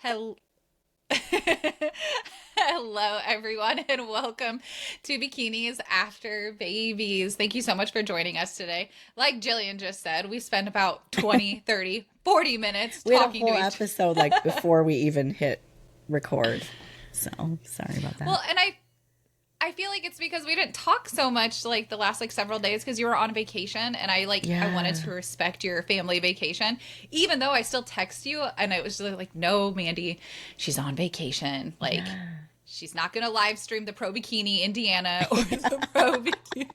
Hello. Hello, everyone, and welcome to Bikinis After Babies. Thank you so much for joining us today. Like Gillian just said, we spent about 20, 30, 40 minutes We had a talking to whole each. episode like before we even hit record. So sorry about that. Well, and I feel like it's because we didn't talk so much like the last several days because you were on vacation and I wanted Yeah. to respect your family vacation even though I still text you and it was just like no, Mandy, she's on vacation. Like Yeah. she's not going to live stream the Pro Bikini Indiana or the Pro Bikini.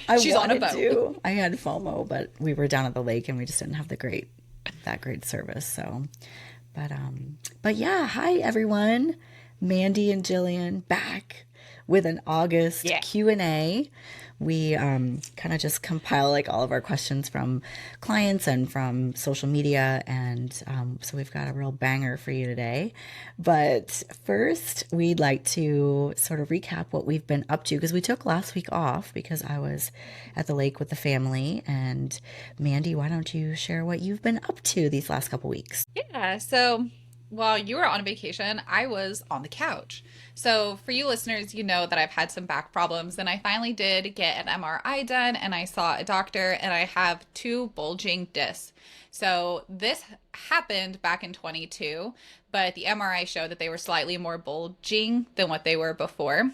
I She's on a wanted boat. to. I had FOMO, but we were down at the lake and we just didn't have that great service. So but yeah, hi everyone. Mandy and Gillian back with an August Yeah. Q&A. We kind of just compile like all of our questions from clients and from social media, and so we've got a real banger for you today. But first, we'd like to sort of recap what we've been up to because we took last week off because I was at the lake with the family. And Mandy, why don't you share what you've been up to these last couple weeks? Yeah. So while you were on vacation, I was on the couch. So for you listeners, you know that I've had some back problems and I finally did get an MRI done and I saw a doctor and I have two bulging discs. So this happened back in 22, but the MRI showed that they were slightly more bulging than what they were before.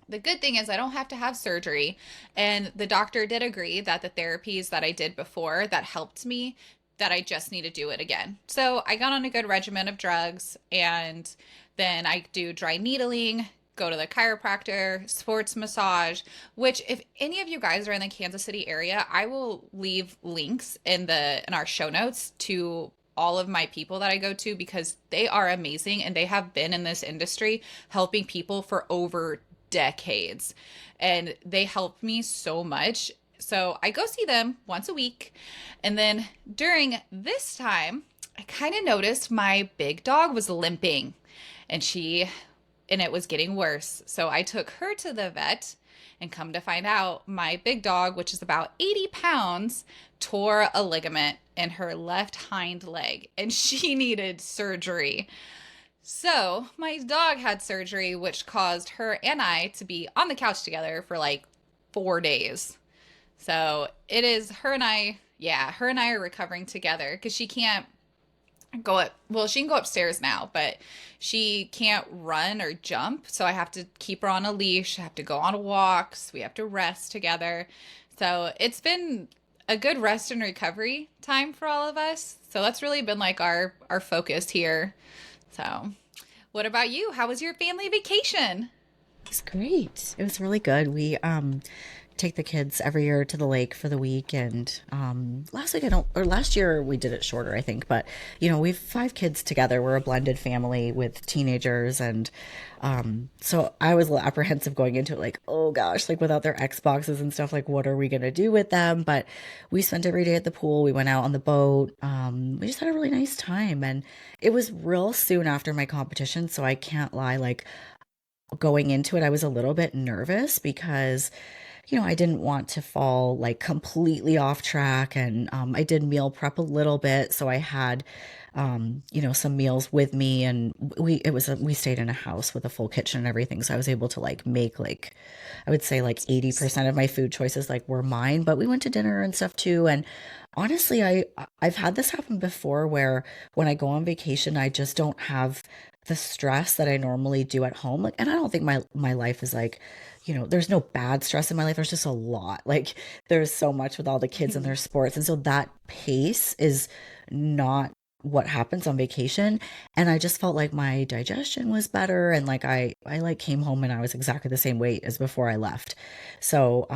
The good thing is I don't have to have surgery, and the doctor did agree that the therapies that I did before that helped me, that I just need to do it again. So I got on a good regimen of drugs, and then I do dry needling, go to the chiropractor, sports massage, which if any of you guys are in the Kansas City area, I will leave links in our show notes to all of my people that I go to because they are amazing and they have been in this industry helping people for over decades, and they helped me so much. So I go see them once a week. And then during this time, I kind of noticed my big dog was limping and it was getting worse. So I took her to the vet, and come to find out, my big dog, which is about 80 pounds, tore a ligament in her left hind leg and she needed surgery. So, my dog had surgery, which caused her and I to be on the couch together for 4 days. So, it is her and I, yeah, her and I are recovering together because she can't she can go upstairs now, but she can't run or jump. So, I have to keep her on a leash, I have to go on walks, we have to rest together. So, it's been a good rest and recovery time for all of us. So, that's really been our focus here. So, what about you? How was your family vacation? It's great. It was really good. We take the kids every year to the lake for the week, and last year we did it shorter, I think, but we've five kids together. We're a blended family with teenagers, and so I was a little apprehensive going into it, like, oh gosh, like without their Xboxes and stuff, like what are we gonna do with them? But we spent every day at the pool. We went out on the boat. We just had a really nice time, and it was real soon after my competition, so I can't lie, like going into it, I was a little bit nervous because, I didn't want to fall like completely off track. And I did meal prep a little bit. So I had, some meals with me, and we stayed in a house with a full kitchen and everything. So I was able to like make I would say like 80% of my food choices like were mine, but we went to dinner and stuff too. And honestly, I've had this happen before where when I go on vacation, I just don't have the stress that I normally do at home. Like, and I don't think my life is like, there's no bad stress in my life. There's just a lot. Like, there's so much with all the kids and their sports. And so that pace is not what happens on vacation. And I just felt like my digestion was better. And like I like came home and I was exactly the same weight as before I left. So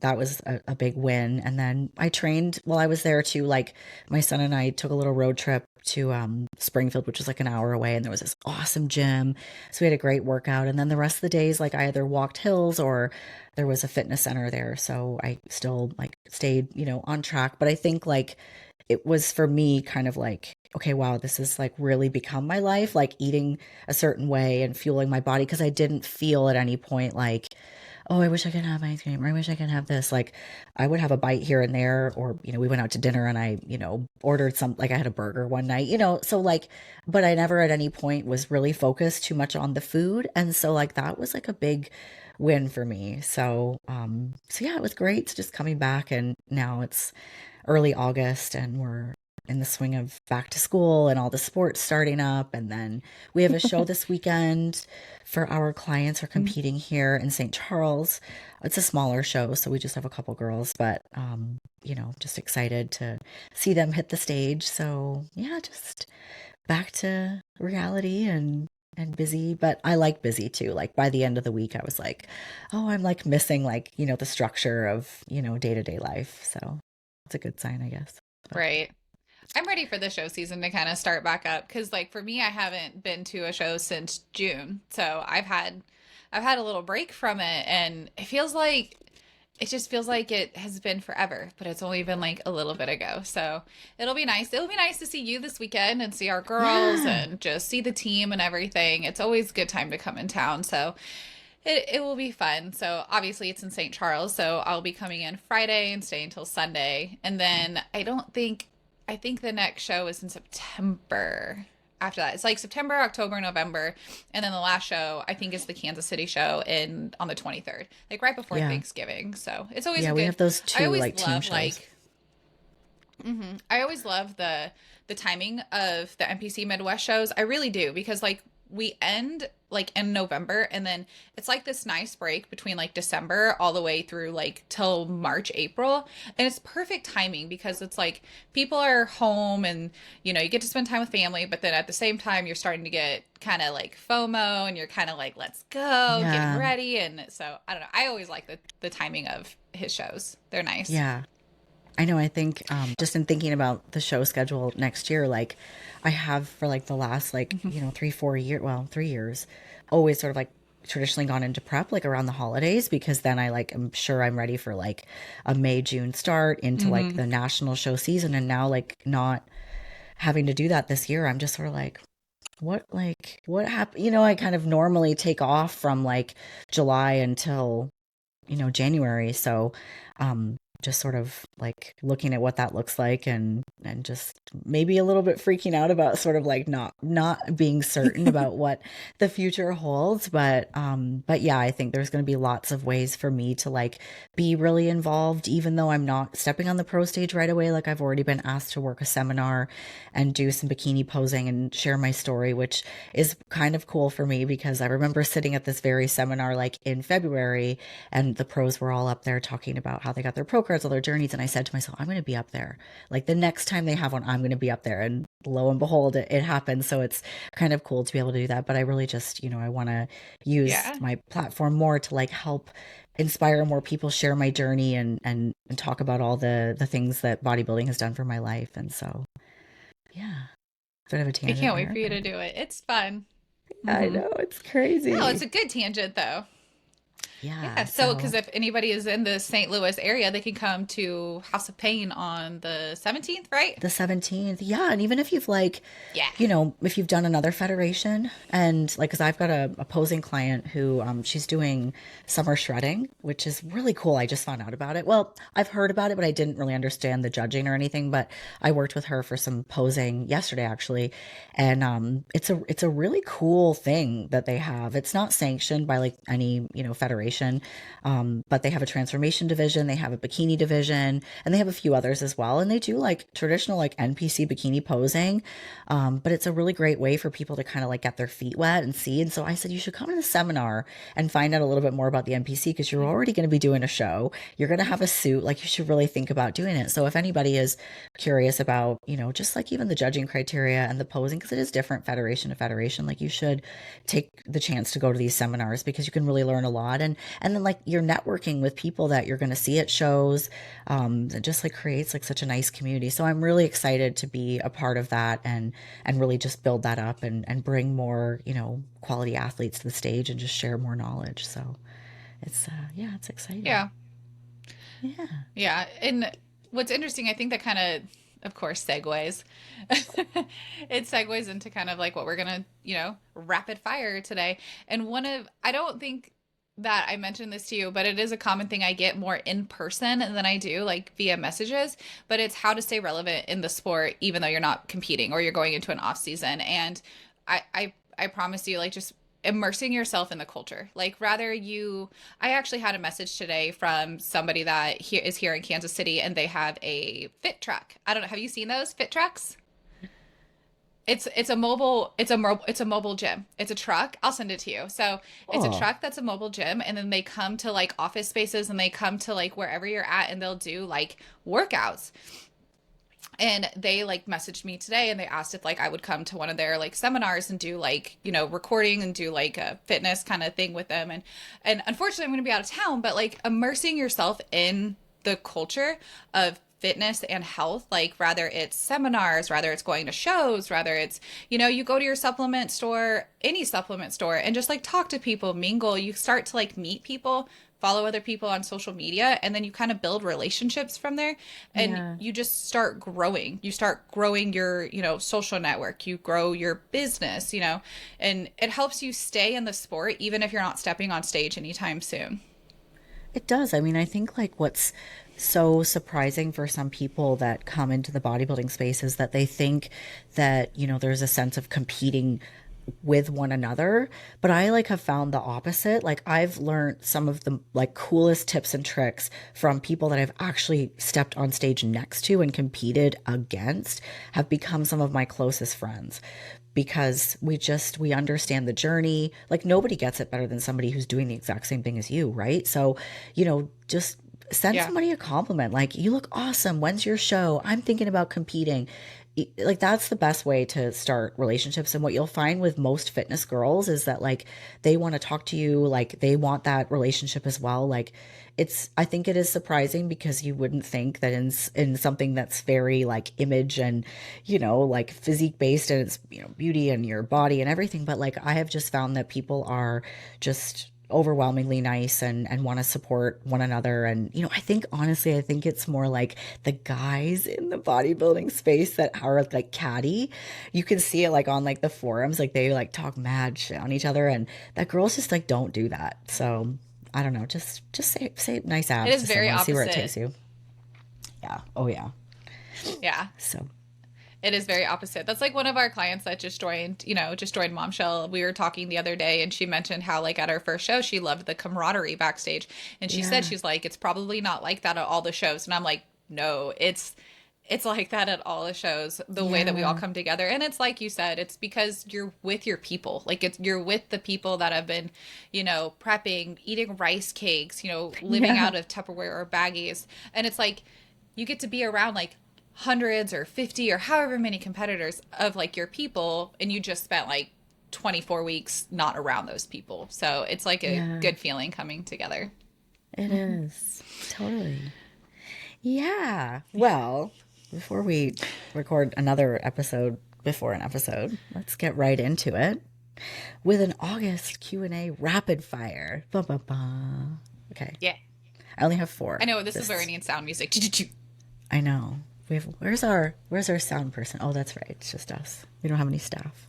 that was a big win. And then I trained while I was there too. Like my son and I took a little road trip to Springfield, which was like an hour away, and there was this awesome gym. So we had a great workout. And then the rest of the days, like I either walked hills or there was a fitness center there. So I still like stayed, on track. But I think like it was for me kind of like, okay, wow, this has like really become my life, like eating a certain way and fueling my body. Cause I didn't feel at any point like, oh, I wish I could have ice cream, or I wish I could have this. Like, I would have a bite here and there, or, we went out to dinner and I, ordered some, like I had a burger one night, so like, but I never at any point was really focused too much on the food. And so, like, that was like a big win for me. So yeah, it was great just coming back. And now it's early August and we're in the swing of back to school and all the sports starting up. And then we have a show this weekend for our clients who are competing here in St. Charles. It's a smaller show, so we just have a couple girls, but just excited to see them hit the stage. So yeah, just back to reality and busy, but I like busy too. Like by the end of the week, I was like, oh, I'm like missing like, the structure of, day-to-day life. So it's a good sign, I guess. But Right. I'm ready for the show season to kind of start back up because like for me I haven't been to a show since June. So I've had a little break from it and it just feels like it has been forever, but it's only been like a little bit ago. So it'll be nice. It'll be nice to see you this weekend and see our girls yeah, and just see the team and everything. It's always a good time to come in town. So it will be fun. So obviously it's in St. Charles, so I'll be coming in Friday and staying until Sunday. And then I think the next show is in September. After that, it's like September, October, November, and then the last show I think is the Kansas City show in on the 23rd, like right before yeah, Thanksgiving. So it's always a yeah. We good. have those I two always like team love shows. I always love the timing of the NPC Midwest shows. I really do because like we end like in November and then it's like this nice break between like December all the way through like till March, April. And it's perfect timing because it's like people are home and you get to spend time with family, but then at the same time you're starting to get kind of like FOMO and you're kind of like let's go, getting Yeah, ready and so I don't know. I always like the timing of his shows. They're nice. yeah. I know. I think just in thinking about the show schedule next year, like I have for like the last like 3 4 years, well 3 years, always sort of like traditionally gone into prep like around the holidays because then I like am sure I'm ready for like a May June start into like Mhm. the national show season, and now like not having to do that this year, I'm just sort of like what happened? I kind of normally take off from like July until January. So, um, just sort of like looking at what that looks like and just maybe a little bit freaking out about sort of like not being certain about what the future holds. But yeah, I think there's going to be lots of ways for me to like be really involved, even though I'm not stepping on the pro stage right away. Like I've already been asked to work a seminar and do some bikini posing and share my story, which is kind of cool for me because I remember sitting at this very seminar like in February and the pros were all up there talking about how they got their pro cards, all their journeys. And I said to myself, I'm going to be up there. Like the next time they have one, I'm going to be up there. And lo and behold, it happened. So it's kind of cool to be able to do that. But I really just, I want to use Yeah. my platform more to like help inspire more people, share my journey and talk about all the things that bodybuilding has done for my life. And so, yeah, bit of a I tangent can't wait there. for you to do it. It's fun. I Hmm. know, it's No, it's crazy. a good tangent though. Yeah. Yeah, so because So if anybody is in the St. Louis area, they can come to House of Pain on the 17th, right? the 17th. Yeah. And even if you've like, Yeah. if you've done another federation and like, cause I've got a opposing client who, she's doing summer shredding, which is really cool. I just found out about it. Well, I've heard about it, but I didn't really understand the judging or anything, but I worked with her for some posing yesterday actually. And, it's a really cool thing that they have. It's not sanctioned by like any, federation. But they have a transformation division, they have a bikini division, and they have a few others as well. And they do like traditional like NPC bikini posing. But it's a really great way for people to kind of like get their feet wet and see. And so I said, you should come to the seminar and find out a little bit more about the NPC because you're already going to be doing a show. You're going to have a suit. Like you should really think about doing it. So if anybody is curious about, just like even the judging criteria and the posing, because it is different federation to federation, like you should take the chance to go to these seminars because you can really learn a lot. And then like you're networking with people that you're going to see at shows. It just like creates like such a nice community. So I'm really excited to be a part of that and really just build that up and bring more, quality athletes to the stage and just share more knowledge. So it's yeah, it's exciting. Yeah. Yeah. Yeah. And what's interesting, I think that kind of course, segues. It segues into kind of like what we're going to, rapid fire today. And I don't think that I mentioned this to you, but it is a common thing I get more in person than I do like via messages. But it's how to stay relevant in the sport, even though you're not competing or you're going into an off season. And I promise you, like just immersing yourself in the culture. Like rather you, I actually had a message today from somebody that is here in Kansas City, and they have a fit truck. I don't know. Have you seen those fit trucks? It's a mobile gym. It's a truck. I'll send it to you. So it's a Oh, truck that's a mobile gym, and then they come to like office spaces and they come to like wherever you're at, and they'll do like workouts. And they like messaged me today and they asked if like I would come to one of their like seminars and do like, recording and do like a fitness kind of thing with them. And unfortunately I'm going to be out of town, but like immersing yourself in the culture of fitness and health, like rather it's seminars, rather it's going to shows, rather it's, you go to your supplement store, any supplement store, and just like talk to people, mingle, you start to like meet people, follow other people on social media, and then you kind of build relationships from there, and yeah. you just start growing. You start growing your, social network, you grow your business, and it helps you stay in the sport even if you're not stepping on stage anytime soon. It does. I mean, I think like what's so surprising for some people that come into the bodybuilding space is that they think that, there's a sense of competing with one another. But I like have found the opposite. Like I've learned some of the like coolest tips and tricks from people that I've actually stepped on stage next to and competed against, have become some of my closest friends, because we understand the journey. Like nobody gets it better than somebody who's doing the exact same thing as you, right? So, just send Yeah. somebody a compliment like, you look awesome, when's your show, I'm thinking about competing. Like that's the best way to start relationships. And what you'll find with most fitness girls is that like they want to talk to you, like they want that relationship as well. Like I think it is surprising because you wouldn't think that in something that's very like image and, like physique based, and it's, beauty and your body and everything, but like I have just found that people are just overwhelmingly nice and want to support one another. And I think honestly, I think it's more like the guys in the bodybuilding space that are like catty. You can see it like on like the forums, like they like talk mad shit on each other, and that girls just like don't do that. So I don't know, just say nice It abs is to very someone, see where it opposite. takes you. Yeah, oh yeah. Yeah. So It is very opposite. That's like one of our clients that just joined Momshell. We were talking the other day and she mentioned how like at her first show, she loved the camaraderie backstage. And she said, yeah, she's like, it's probably not like that at all the shows. And I'm like, no, it's like that at all the shows, the way that we all yeah, come together. And it's like you said, it's because you're with your people. Like you're with the people that have been, prepping, eating rice cakes, living yeah, out of Tupperware or baggies. And it's like you get to be around like hundreds or 50 or however many competitors of like your people, and you just spent like 24 weeks not around those people. So it's like a yeah. good feeling coming together. It is totally. Yeah. Well, before we record another episode before an episode, let's get right into it with an August Q&A rapid fire. Ba, ba, ba. Okay. Yeah. I only have I four. know this is where we This need sound music. I know. We have where's our sound person? Oh, that's right. It's just us. We don't have any staff.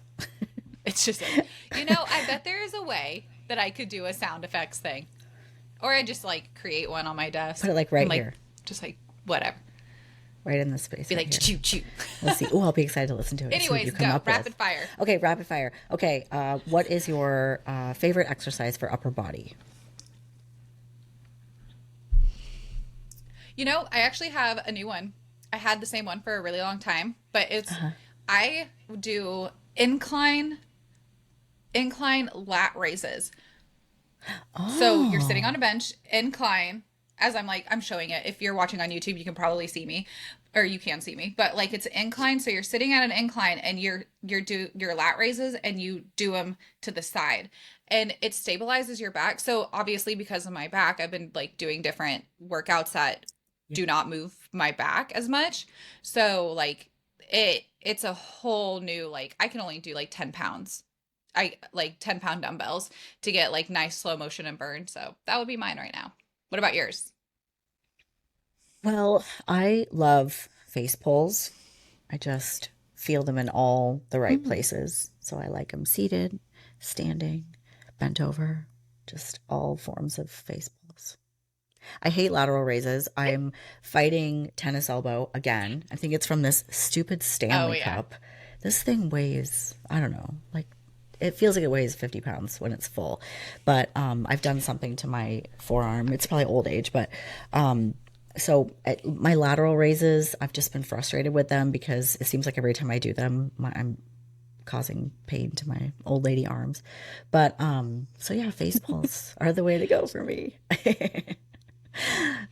It's just, I bet there is a way that I could do a sound effects thing. Or I just like create one on my Put desk it like and right like, here. just like, whatever. Right in the space Be right like, here. choo choo. Let's see. Oh, I'll be excited to listen to it and see what you Anyways, come go. up with. Rapid fire. Okay, rapid fire. Okay, what is your favorite exercise for upper body? I actually have a new one. I had the same one for a really long time, but I do incline lat raises. So you're sitting Oh, on a bench, incline, as I'm showing it. If you're watching on YouTube, you can probably see me, or you can see me. But like it's incline, so you're sitting at an incline and you're do your lat raises and you do them to the side. And it stabilizes your back. So obviously because of my back, I've been like doing different workouts that do not move my back as much. So like it's a whole new, like I can only do like 10 pounds. I like 10-pound dumbbells to get like nice slow motion and burn. So that would be mine right now. What about yours? well, I love face pulls. I just feel them in all the right Mm. places. So I like them seated, standing, bent over, just all forms of face pulls. I hate lateral raises. I'm fighting tennis elbow again. I think it's from this stupid Oh Stanley yeah. cup. This thing weighs, I don't know, like it feels like it weighs 50 pounds when it's full. But I've done something to my forearm. It's probably old age, but my lateral raises, I've just been frustrated with them because it seems like every time I do them, I'm causing pain to my old lady arms. But so yeah, face pulls are the way to go for me.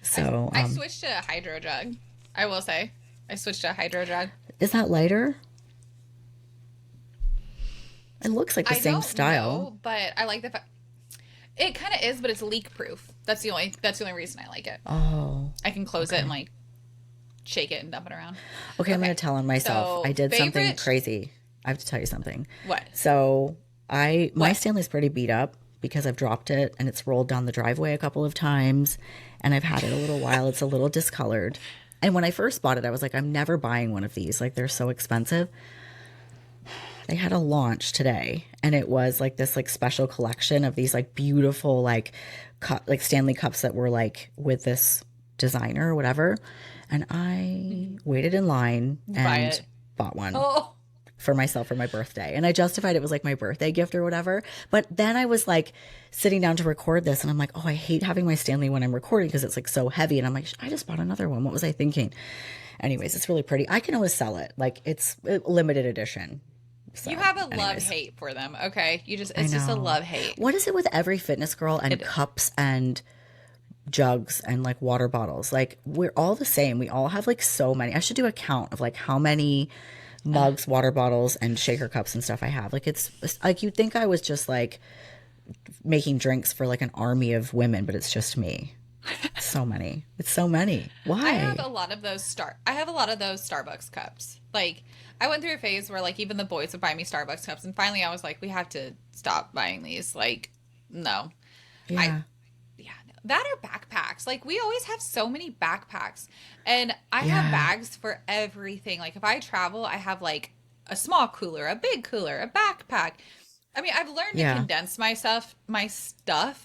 So I switched to a hydro jug. I will say, I switched to a hydro jug. is that lighter? It looks like the I same don't style. know, but I like the fact it kind of is, but it's leak proof. That's the only reason I like it. Oh, I can close it okay. and like shake it and dump it around. Okay, I'm gonna Okay, tell on myself. I so did something favorite crazy. I have to tell you something. what? So my What? Stanley's pretty beat up because I've dropped it and it's rolled down the driveway a couple of times and I've had it a little while. It's a little discolored. And when I first bought it, I was like, I'm never buying one of these. Like they're so expensive. They had a launch today and it was like this like special collection of these like beautiful like Stanley cups that were like with this designer or whatever. And I waited in line Buy and it. bought one Oh, for myself for my birthday. And I justified it was like my birthday gift or whatever. But then I was like sitting down to record this and I'm like, oh, I hate having my Stanley when I'm recording because it's like so heavy. And I'm like, I just bought another one. What was I thinking? Anyways, it's really pretty. I can always sell it. Like it's a limited edition. So, you have a love anyways, hate for them. Okay, I it's just a know. love hate. What is it with every fitness girl and It cups and jugs and like water bottles? Like we're all the same. We all have like so many. I should do a count of like how many mugs, water bottles, and shaker cups and stuff I have. Like it's like you'd think I was just like making drinks for like an army of women, but it's just me. So many. It's so many. I have Why? a lot of those I have a lot of those Starbucks cups. Like I went through a phase where like even the boys would buy me Starbucks cups and finally I was like we have to stop buying these. Like no. I Yeah. yeah, no. That are backpacks. Like we always have so many backpacks. And I have Yeah. bags for everything. Like if I travel, I have like a small cooler, a big cooler, a backpack. I mean, I've learned to Yeah. condense my stuff,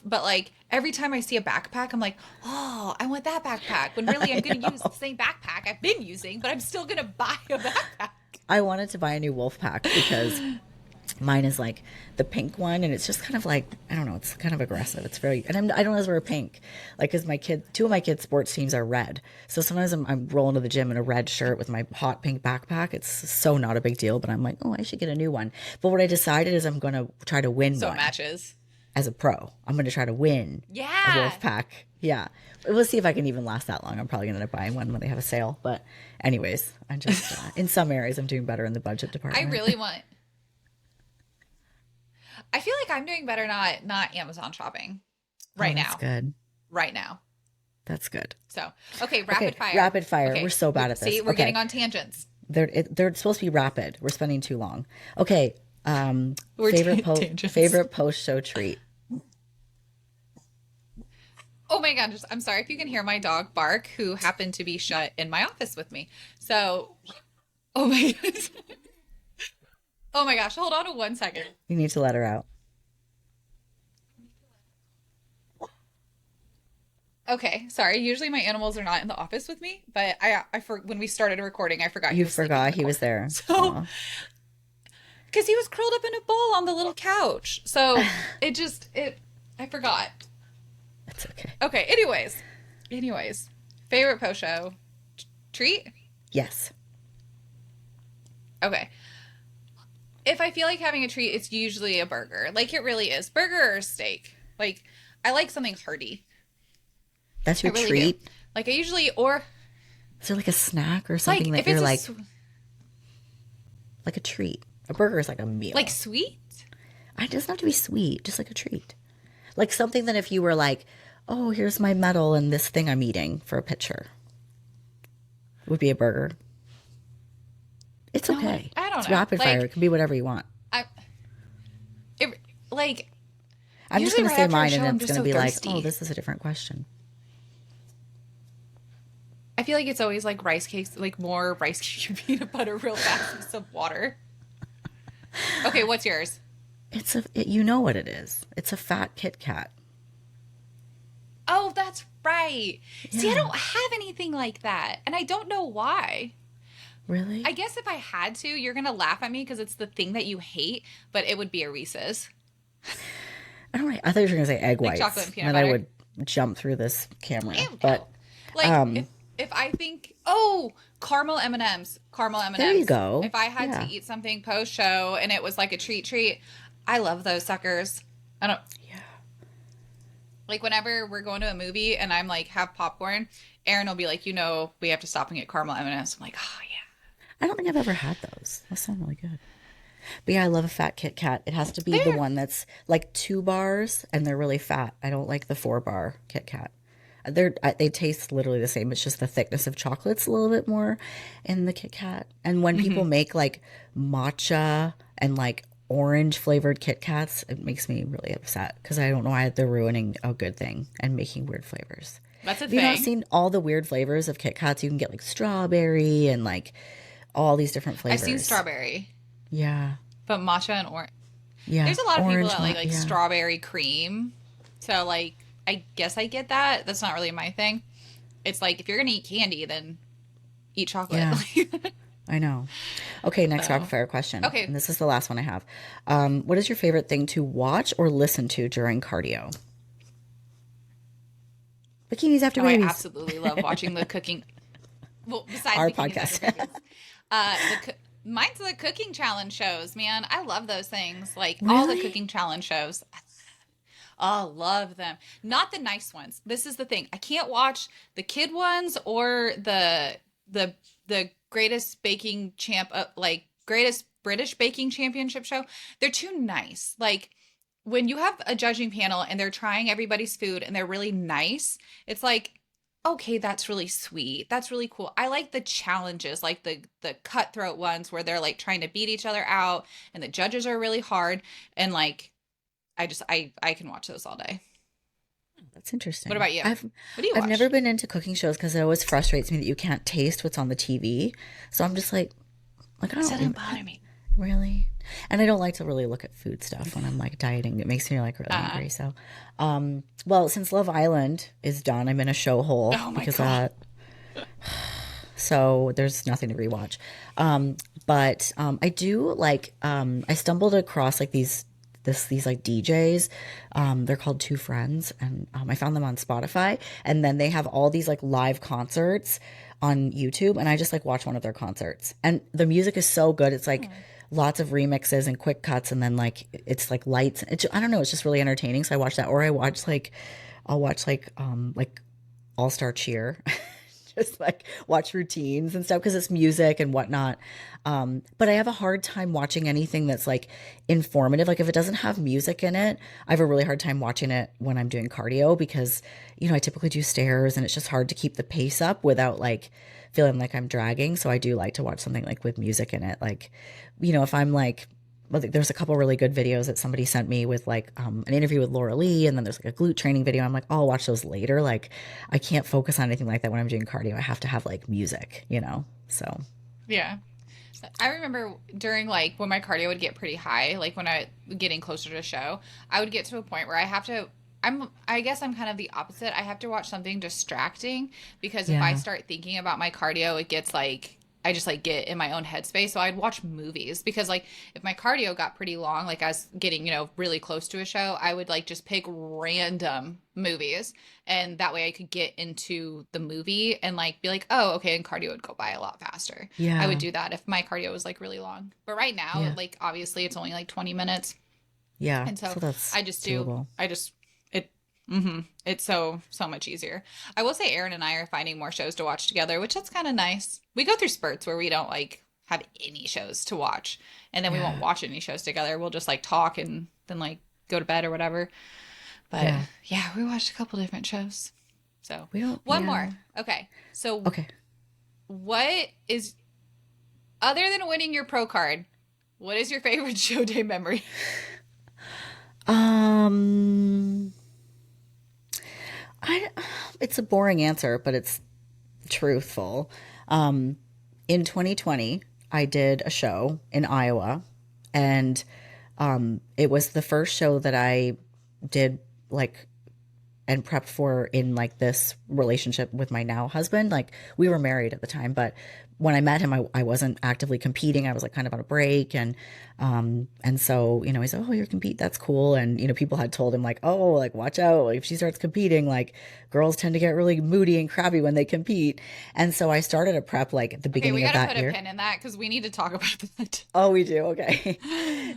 but like every time I see a backpack, I'm like, oh, I want that backpack. When really I'm going to use the same backpack I've been using, but I'm still going to buy a backpack. I wanted to buy a new wolf pack because mine is like the pink one, and it's just kind of like I don't know. It's kind of aggressive. It's very, and I don't always wear pink, like because two of my kids' sports teams are red. So sometimes I'm rolling to the gym in a red shirt with my hot pink backpack. It's so not a big deal, but I'm like, oh, I should get a new one. But what I decided is I'm going to try to win So it one matches. as a pro. I'm going to try to win a Yeah. wolf pack. Yeah, we'll see if I can even last that long. I'm probably going to end up buying one when they have a sale. But anyways, I'm just in some areas I'm doing better in the budget I department. really want I feel like I'm doing better not Amazon shopping Oh, right that's now. good. Right now. That's good. So, okay, Okay, rapid fire. rapid fire. Okay. We're so bad at See, this. we're Okay, getting on tangents. they're supposed to be rapid. We're spending too long. Okay, We're tangents. favorite post show treat. Oh my god, I'm sorry if you can hear my dog bark, who happened to be shut in my office with me. So, oh my god. Oh my gosh, hold on to 1 second. You need to let her out. Okay, sorry. Usually my animals are not in the office with me, but when we started recording, I forgot he You was sleeping in forgot the he was corner. there. So, Aw. because he was curled up in a ball on the little couch. So I forgot. That's okay. Okay, anyways, favorite post show treat? Yes. Okay. If I feel like having a treat, it's usually a burger. Like it really is. Burger or steak. Like I like something hearty. That's I your really treat. do. Like I usually or Is there like a snack or something like that if you're it's like a treat? A burger is like a meal. like sweet. It doesn't have to be sweet, just like a treat. Like something that if you were like, oh, here's my medal and this thing I'm eating for a picture, would be a burger. It's No, okay. I don't It's know. rapid fire. Like It can be whatever you want. I like I'm just usually going to right say after a mine, show, and I'm it's just going to so be like, thirsty. oh, this is a different question. I feel like it's always like rice cakes, like more rice cake and peanut butter real fast with some water. Okay, what's yours? You know what it is. It's a fat Kit Kat. Oh, that's right. See, I Yeah. don't have anything like that, and I don't know why. I Really? guess if I had to, you're gonna laugh at me because it's the thing that you hate, but it would be a Reese's, I don't know. I thought you were going to say egg like chocolate whites. and peanut Then I butter. would jump through this camera. Ew, But no. Like um, if I think, oh, caramel M&Ms, caramel there you M&Ms. go. If I had to Yeah. eat something post show and it was like a treat, I love those suckers. I don't Yeah. like whenever we're going to a movie and I'm like have popcorn, Aaron will be like, we have to stop and get caramel M&Ms. I'm like, oh yeah. I don't think I've ever had those. Those sound really good. But yeah, I love a fat Kit Kat. It has to be the There. one that's like 2 bars and they're really fat. I don't like the 4 bar Kit Kat. They taste literally the same. It's just the thickness of chocolate's a little bit more in the Kit Kat. And when people Hmm. make like matcha and like orange flavored Kit Kats, it makes me really upset because I don't know why they're ruining a good thing and making weird flavors. That's a Have you not thing. seen all the weird flavors of Kit Kats? You can get like strawberry and like all these different I've seen flavors. strawberry, Yeah. but matcha and orange. Yeah. There's a lot of people Orange, that like yeah. strawberry cream. So like I guess I get that. That's not really my thing. It's like if you're gonna eat candy, then eat chocolate. Yeah. I know. Okay, next rapid So fire question. okay. And this is the last one I have. What is your favorite thing to watch or listen to during cardio? Bikinis after Oh, I babies. absolutely love watching the cooking. Well, besides Our bikinis after podcast. babies, mine's the cooking challenge shows. Man, I love those things. Like all the Really? cooking challenge shows. Oh, love them. Not the nice ones. This is the thing. I can't watch the kid ones or the greatest baking champ like greatest British baking championship show. They're too nice. Like when you have a judging panel and they're trying everybody's food and they're really nice, it's like okay, that's really sweet. That's really cool. I like the challenges, like the cutthroat ones where they're like trying to beat each other out and the judges are really hard and like I can watch those all day. That's What interesting. about you? What do you I've never watch? been into cooking shows because it always frustrates me that you can't taste what's on the TV. So I'm just like I That doesn't don't bother me. really, and I don't like to really look at food stuff when I'm like dieting. It makes me like really Uh, hungry. So, well, since Love Island is done, I'm in a show hole oh my because God. so there's nothing to rewatch. But I do like I stumbled across like these like DJs. They're called Two Friends, and I found them on Spotify. And then they have all these like live concerts on YouTube, and I just like watch one of their concerts. And the music is so good. It's like lots of remixes and quick cuts, and then like it's like lights. I don't know. It's just really entertaining. So I watch that, or I'll watch like All Star Cheer. Just like watch routines and stuff because it's music and whatnot. But I have a hard time watching anything that's like informative. Like if it doesn't have music in it, I have a really hard time watching it when I'm doing cardio because, I typically do stairs and it's just hard to keep the pace up without like feeling like I'm dragging. So I do like to watch something like with music in it. Like, if I'm like, well, there's a couple really good videos that somebody sent me with like an interview with Laura Lee, and then there's like a glute training video. I'm like, oh, I'll watch those later. Like, I can't focus on anything like that when I'm doing cardio. I have to have like music. So Yeah. I remember during like when my cardio would get pretty high, like when I getting closer to a show, I would get to a point where I guess I'm kind of the opposite. I have to watch something distracting because if I yeah, start thinking about my cardio, it gets like I just like get in my own headspace. So I'd watch movies because like if my cardio got pretty long, like I was getting, really close to a show, I would like just pick random movies and that way I could get into the movie and like be like, "Oh, okay," and cardio would go by a lot faster. I would yeah, do that if my cardio was like really long. But right now, yeah, like obviously it's only like 20 minutes. yeah. And so So that's I just do, doable. I just, it, it's so much easier. I will say Aaron and I are finding more shows to watch together, which that's kind of nice. We go through spurts where we don't like have any shows to watch and then we won't Yeah, watch any shows together. We'll just like talk and then like go to bed or whatever. But yeah. yeah, we watched a couple different shows. So We don't. one Yeah. more. Okay. So Okay. what is, other than winning your pro card, what is your favorite show day memory? Um, I. It's a boring answer, but it's truthful. Um, in 2020, I did a show in Iowa, and it was the first show that I did like and prep for in like this relationship with my now husband. Like we were married at the time, but when I met him, I wasn't actively competing. I was like kind of on a break. And so, you know, he said, "Oh, you're compete. That's cool." And, you know, people had told him like, "Oh, like watch out. Like if she starts competing, like girls tend to get really moody and crabby when they compete." And so I started a prep like at the Okay, we beginning of got to that put a year. pin in that because we need to talk about that. Oh, we do. Okay.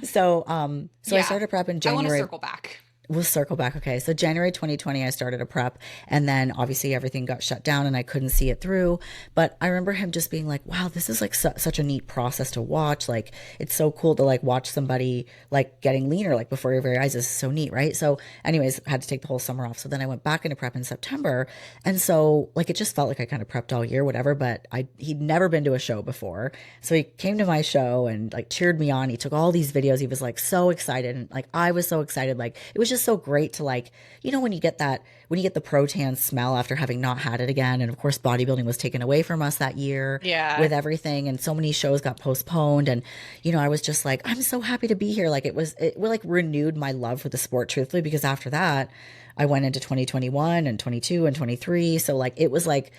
So I Yeah, started prep in I want to January. circle back. We'll circle back. Okay. So January 2020, I started a prep, and then obviously everything got shut down and I couldn't see it through. But I remember him just being like, wow, this is like such a neat process to watch. Like, it's so cool to like watch somebody like getting leaner, like before your very eyes. This is so neat. Right. So anyways, I had to take the whole summer off. So then I went back into prep in September. And so like, it just felt like I kind of prepped all year, whatever, but he'd never been to a show before. So he came to my show and like cheered me on. He took all these videos. He was like so excited. And like, I was so excited. Like, it was just so great to like, you know, when you get the Protan smell after having not had it again. And of course, bodybuilding was taken away from us that year Yeah. with everything. And so many shows got postponed. And, you know, I was just like, I'm so happy to be here. Like it like renewed my love for the sport, truthfully, because after that, I went into 2021 and 22 and 23. So like, it was like,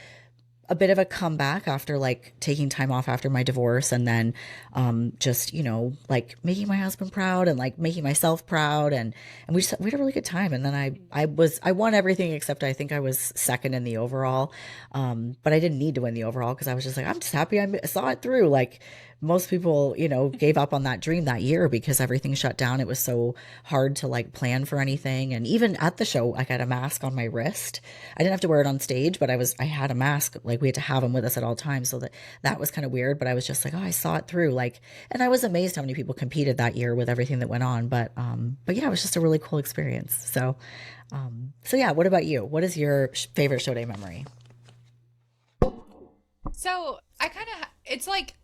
a bit of a comeback after like taking time off after my divorce, and then just, you know, like making my husband proud and like making myself proud, and we had a really good time. And then I won everything except I think I was second in the overall, but I didn't need to win the overall because I was just like, I'm just happy I saw it through. Like most people, you know, gave up on that dream that year because everything shut down. It was so hard to like plan for anything. And even at the show, I got a mask on my wrist. I didn't have to wear it on stage, but I had a mask. Like we had to have him with us at all times. So that was kind of weird, but I was just like, oh, I saw it through. Like, and I was amazed how many people competed that year with everything that went on. But yeah, it was just a really cool experience. So yeah, what about you? What is your favorite show day memory? So I kind of, it's like,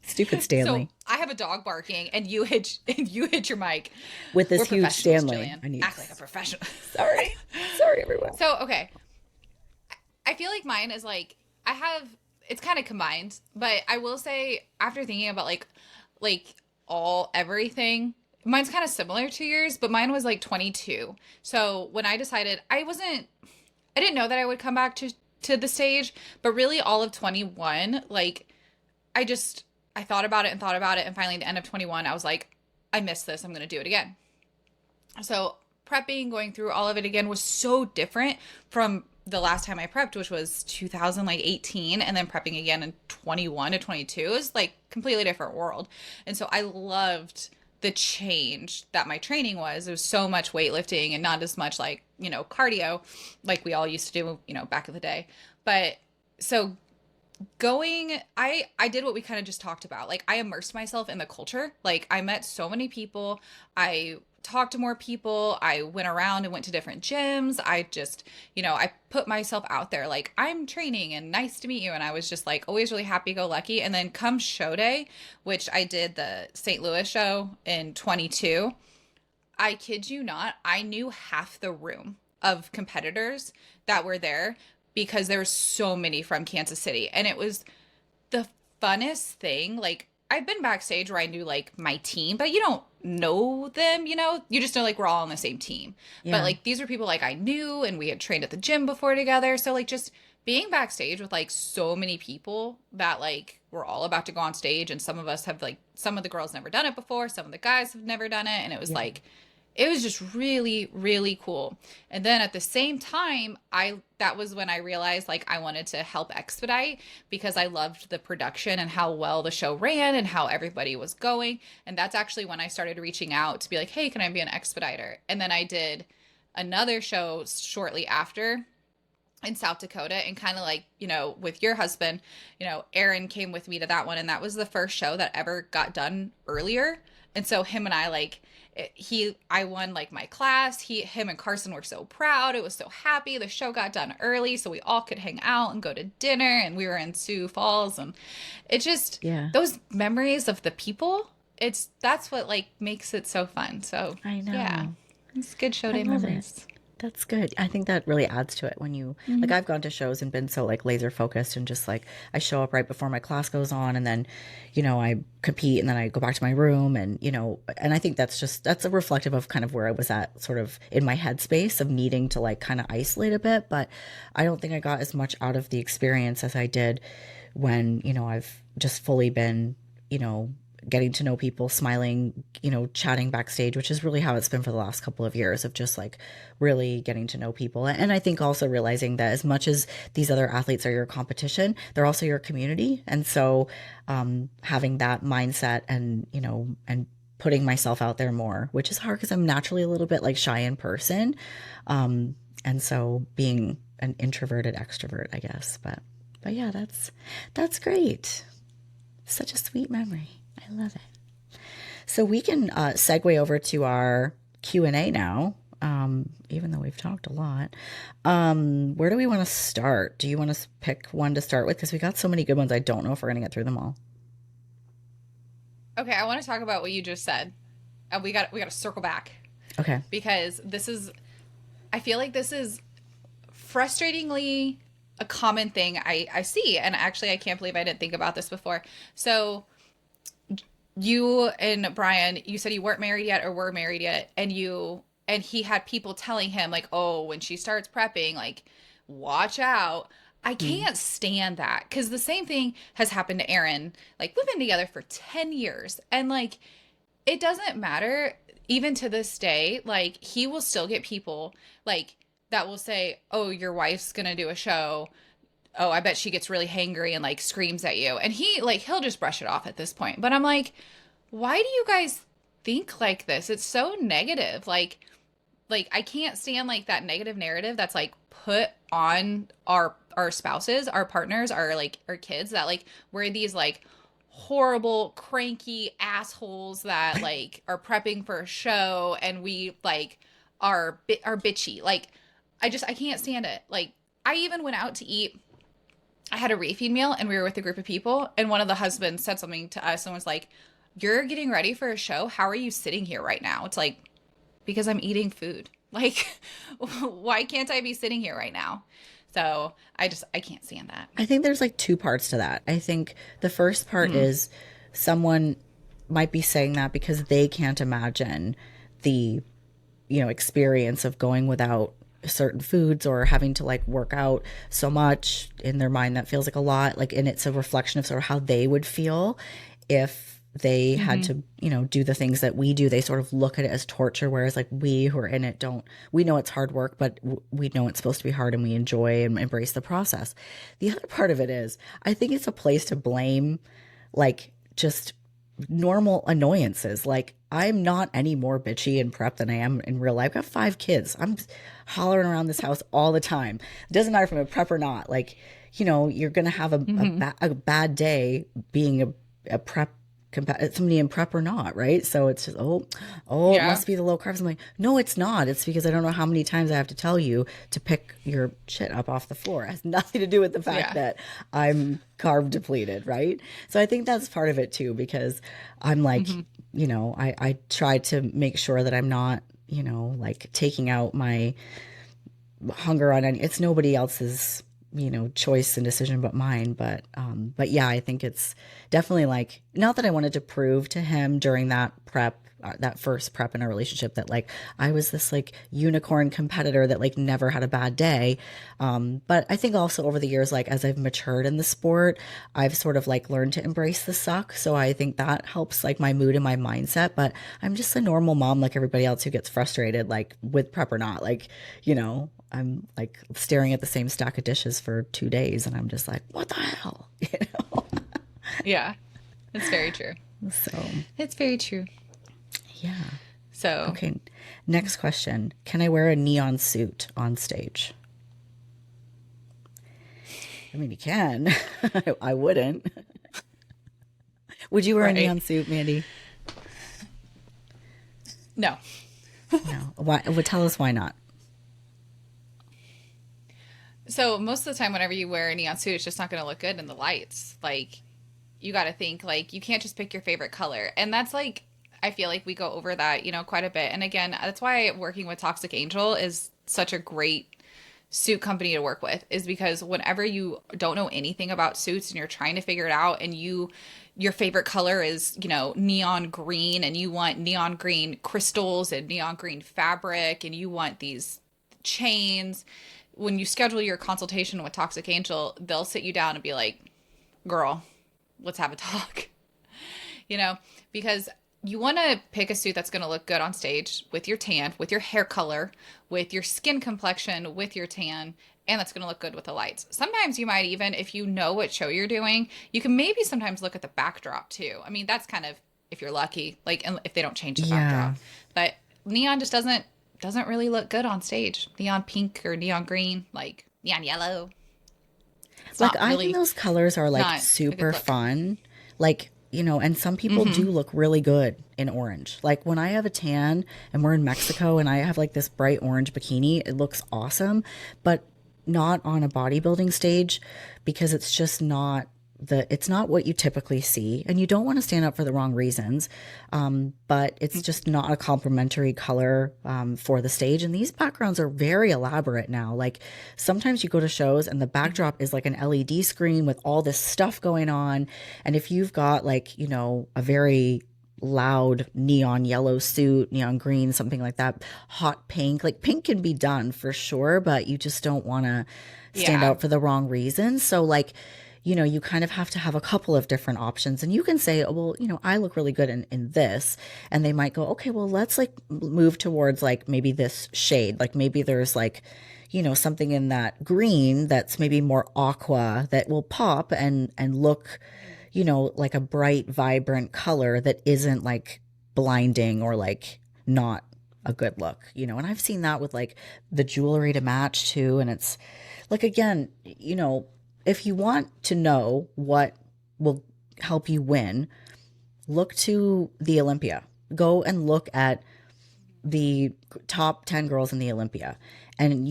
Stupid so Stanley. I have a dog barking and you hit your mic. With this We're huge professionals, Stanley. Gillian. I need Act like a professional. sorry. Sorry, everyone. So, okay. I feel like mine is like, it's kind of combined, but I will say after thinking about like everything, mine's kind of similar to yours, but mine was like 22. So when I decided I didn't know that I would come back to the stage, but really all of 21, like I thought about it and thought about it. And finally at the end of 21, I was like, I missed this. I'm going to do it again. So prepping, going through all of it again was so different from the last time I prepped, which was 2018, and then prepping again in 21 to 22 is like completely different world. And so I loved the change that my training was. It was so much weightlifting and not as much like, you know, cardio like we all used to do, you know, back in the day. But so I did what we kind of just talked about. Like I immersed myself in the culture. Like I met so many people. I talked to more people. I went around and went to different gyms. I just, you know, I put myself out there like I'm training and nice to meet you. And I was just like always really happy go lucky. And then come show day, which I did the St. Louis show in 22. I kid you not, I knew half the room of competitors that were there because there were so many from Kansas City. And it was the funnest thing. Like, I've been backstage where I knew like my team, but you don't know them, you know? You just know like we're all on the same team. But Yeah. like these were people like I knew and we had trained at the gym before together. So like just being backstage with like so many people that like we're all about to go on stage, and some of us have like some of the girls never done it before, some of the guys have never done it, and it was Yeah. like it was just really really cool. And then at the same time, I that was when I realized like I wanted to help expedite because I loved the production and how well the show ran and how everybody was going. And that's actually when I started reaching out to be like, hey, can I be an expediter? And then I did another show shortly after in South Dakota, and kind of like, you know, with your husband, you know, Aaron came with me to that one, and that was the first show that ever got done earlier. And so him and I like I won like my class. Him and Carson were so proud. It was so happy. The show got done early so we all could hang out and go to dinner, and we were in Sioux Falls, and it just Yeah. those memories of the people, that's what like makes it so fun. So I know. yeah, it's good show I day love it. memories. That's good. I think that really adds to it when you like I've gone to shows and been so like laser focused and just like I show up right before my class goes on and then I compete and then I go back to my room and and I think that's a reflective of kind of where I was at sort of in my headspace of needing to like kind of isolate a bit, but I don't think I got as much out of the experience as I did when I've just fully been you know getting to know people, smiling, chatting backstage, which is really how it's been for the last couple of years of just like really getting to know people. And I think also realizing that as much as these other athletes are your competition, they're also your community. And so having that mindset and putting myself out there more, which is hard because I'm naturally a little bit like shy in person. And so being an introverted extrovert, I guess. But yeah, that's great. Such a sweet memory. I love it. So we can segue over to our Q&A now, even though we've talked a lot. Where do we want to start? Do you want to pick one to start with? Because we got so many good ones. I don't know if we're going to get through them all. Okay, I want to talk about what you just said. We got to circle back Okay. because I feel like this is frustratingly a common thing I see. And actually, I can't believe I didn't think about this before. So you and Brian, you said you weren't married yet or were married yet, and he had people telling him like, "Oh, when she starts prepping, like watch out." I can't stand that because the same thing has happened to Aaron. Like we've been together for 10 years and like it doesn't matter even to this day, like he will still get people like that will say, "Oh, your wife's going to do a show. Oh, I bet she gets really hangry and like screams at you." And he'll just brush it off at this point. But I'm like, why do you guys think like this? It's so negative. Like I can't stand like that negative narrative that's like put on our spouses, our partners, our kids that like we're these like horrible cranky assholes that like are prepping for a show and we like are bitchy. Like I can't stand it. Like I even went out to eat. I had a refeed meal and we were with a group of people and one of the husbands said something to us and was like, "You're getting ready for a show. How are you sitting here right now?" It's like, because I'm eating food. Like, why can't I be sitting here right now? So I can't stand that. I think there's like two parts to that. I think the first part is someone might be saying that because they can't imagine the, experience of going without certain foods or having to like work out so much in their mind that feels like a lot. Like, and it's a reflection of sort of how they would feel if they had to, do the things that we do. They sort of look at it as torture, whereas like we who are in it we know it's hard work, but we know it's supposed to be hard and we enjoy and embrace the process. The other part of it is, I think it's a place to blame like just normal annoyances. Like I'm not any more bitchy in prep than I am in real life. I've got 5 kids. I'm hollering around this house all the time. It doesn't matter if I'm a prep or not. Like, you're going to have a bad day being a prep somebody in prep or not, right? So it's just it Yeah. must be the low carbs. I'm like, no, it's not. It's because I don't know how many times I have to tell you to pick your shit up off the floor. It has nothing to do with the fact that I'm carb depleted, right? So I think that's part of it too, because I'm like, I try to make sure that I'm not, like taking out my hunger on any. It's nobody else's choice and decision but mine. But yeah, I think it's definitely like, not that I wanted to prove to him during that prep, that first prep in our relationship, that like I was this like unicorn competitor that like never had a bad day. But I think also over the years, like as I've matured in the sport, I've sort of like learned to embrace the suck. So I think that helps like my mood and my mindset. But I'm just a normal mom like everybody else who gets frustrated, like with prep or not. Like, I'm like staring at the same stack of dishes for 2 days and I'm just like, what the hell? Yeah. It's very true. So It's very true. yeah. So Okay. Next question. Can I wear a neon suit on stage? I mean, you can. I wouldn't. Would you wear a neon suit, Mandy? No. No. Why? Well, tell us why not. So most of the time, whenever you wear a neon suit, it's just not going to look good in the lights. Like, you got to think, like, you can't just pick your favorite color. And that's like, I feel like we go over that, quite a bit. And again, that's why working with Toxic Angel is such a great suit company to work with, is because whenever you don't know anything about suits and you're trying to figure it out, and your favorite color is, neon green, and you want neon green crystals and neon green fabric, and you want these chains, when you schedule your consultation with Toxic Angel, they'll sit you down and be like, girl, let's have a talk. Because you want to pick a suit that's going to look good on stage with your tan, with your hair color, with your skin complexion, with your tan, and that's going to look good with the lights. Sometimes you might even, if you know what show you're doing, you can maybe sometimes look at the backdrop too. I mean, that's kind of, if you're lucky, like if they don't change the backdrop. But neon just doesn't really look good on stage. Neon pink or neon green, like neon yellow. It's Like, not I really think those colors are like not a good super look. fun. Like, and some people do look really good in orange. Like when I have a tan and we're in Mexico and I have like this bright orange bikini, it looks awesome, but not on a bodybuilding stage, because it's just not it's not what you typically see, and you don't want to stand up for the wrong reasons. But it's just not a complimentary color for the stage. And these backgrounds are very elaborate now. Like sometimes you go to shows and the backdrop is like an LED screen with all this stuff going on. And if you've got like, a very loud neon yellow suit, neon green, something like that, hot pink, like pink can be done for sure, but you just don't want to stand Yeah. out for the wrong reasons. So like, you kind of have to have a couple of different options, and you can say, oh, well, I look really good in this. And they might go, okay, well, let's like move towards like maybe this shade. Like maybe there's like, something in that green that's maybe more aqua that will pop and look, like a bright, vibrant color that isn't like blinding or like not a good look, and I've seen that with like the jewelry to match too. And it's like, again, if you want to know what will help you win, look to the Olympia. Go and look at the top 10 girls in the Olympia. And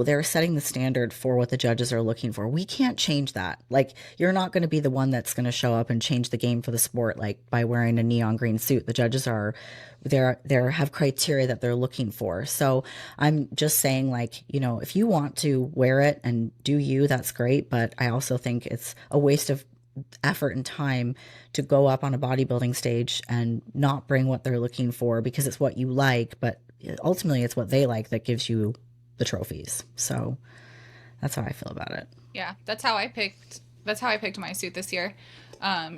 they're setting the standard for what the judges are looking for. We can't change that. Like, you're not going to be the one that's going to show up and change the game for the sport, like by wearing a neon green suit. The judges have criteria that they're looking for. So I'm just saying, like, if you want to wear it and do you, that's great. But I also think it's a waste of effort and time to go up on a bodybuilding stage and not bring what they're looking for because it's what you like, but ultimately it's what they like that gives you the trophies. So that's how I feel about it. Yeah, that's how I picked my suit this year.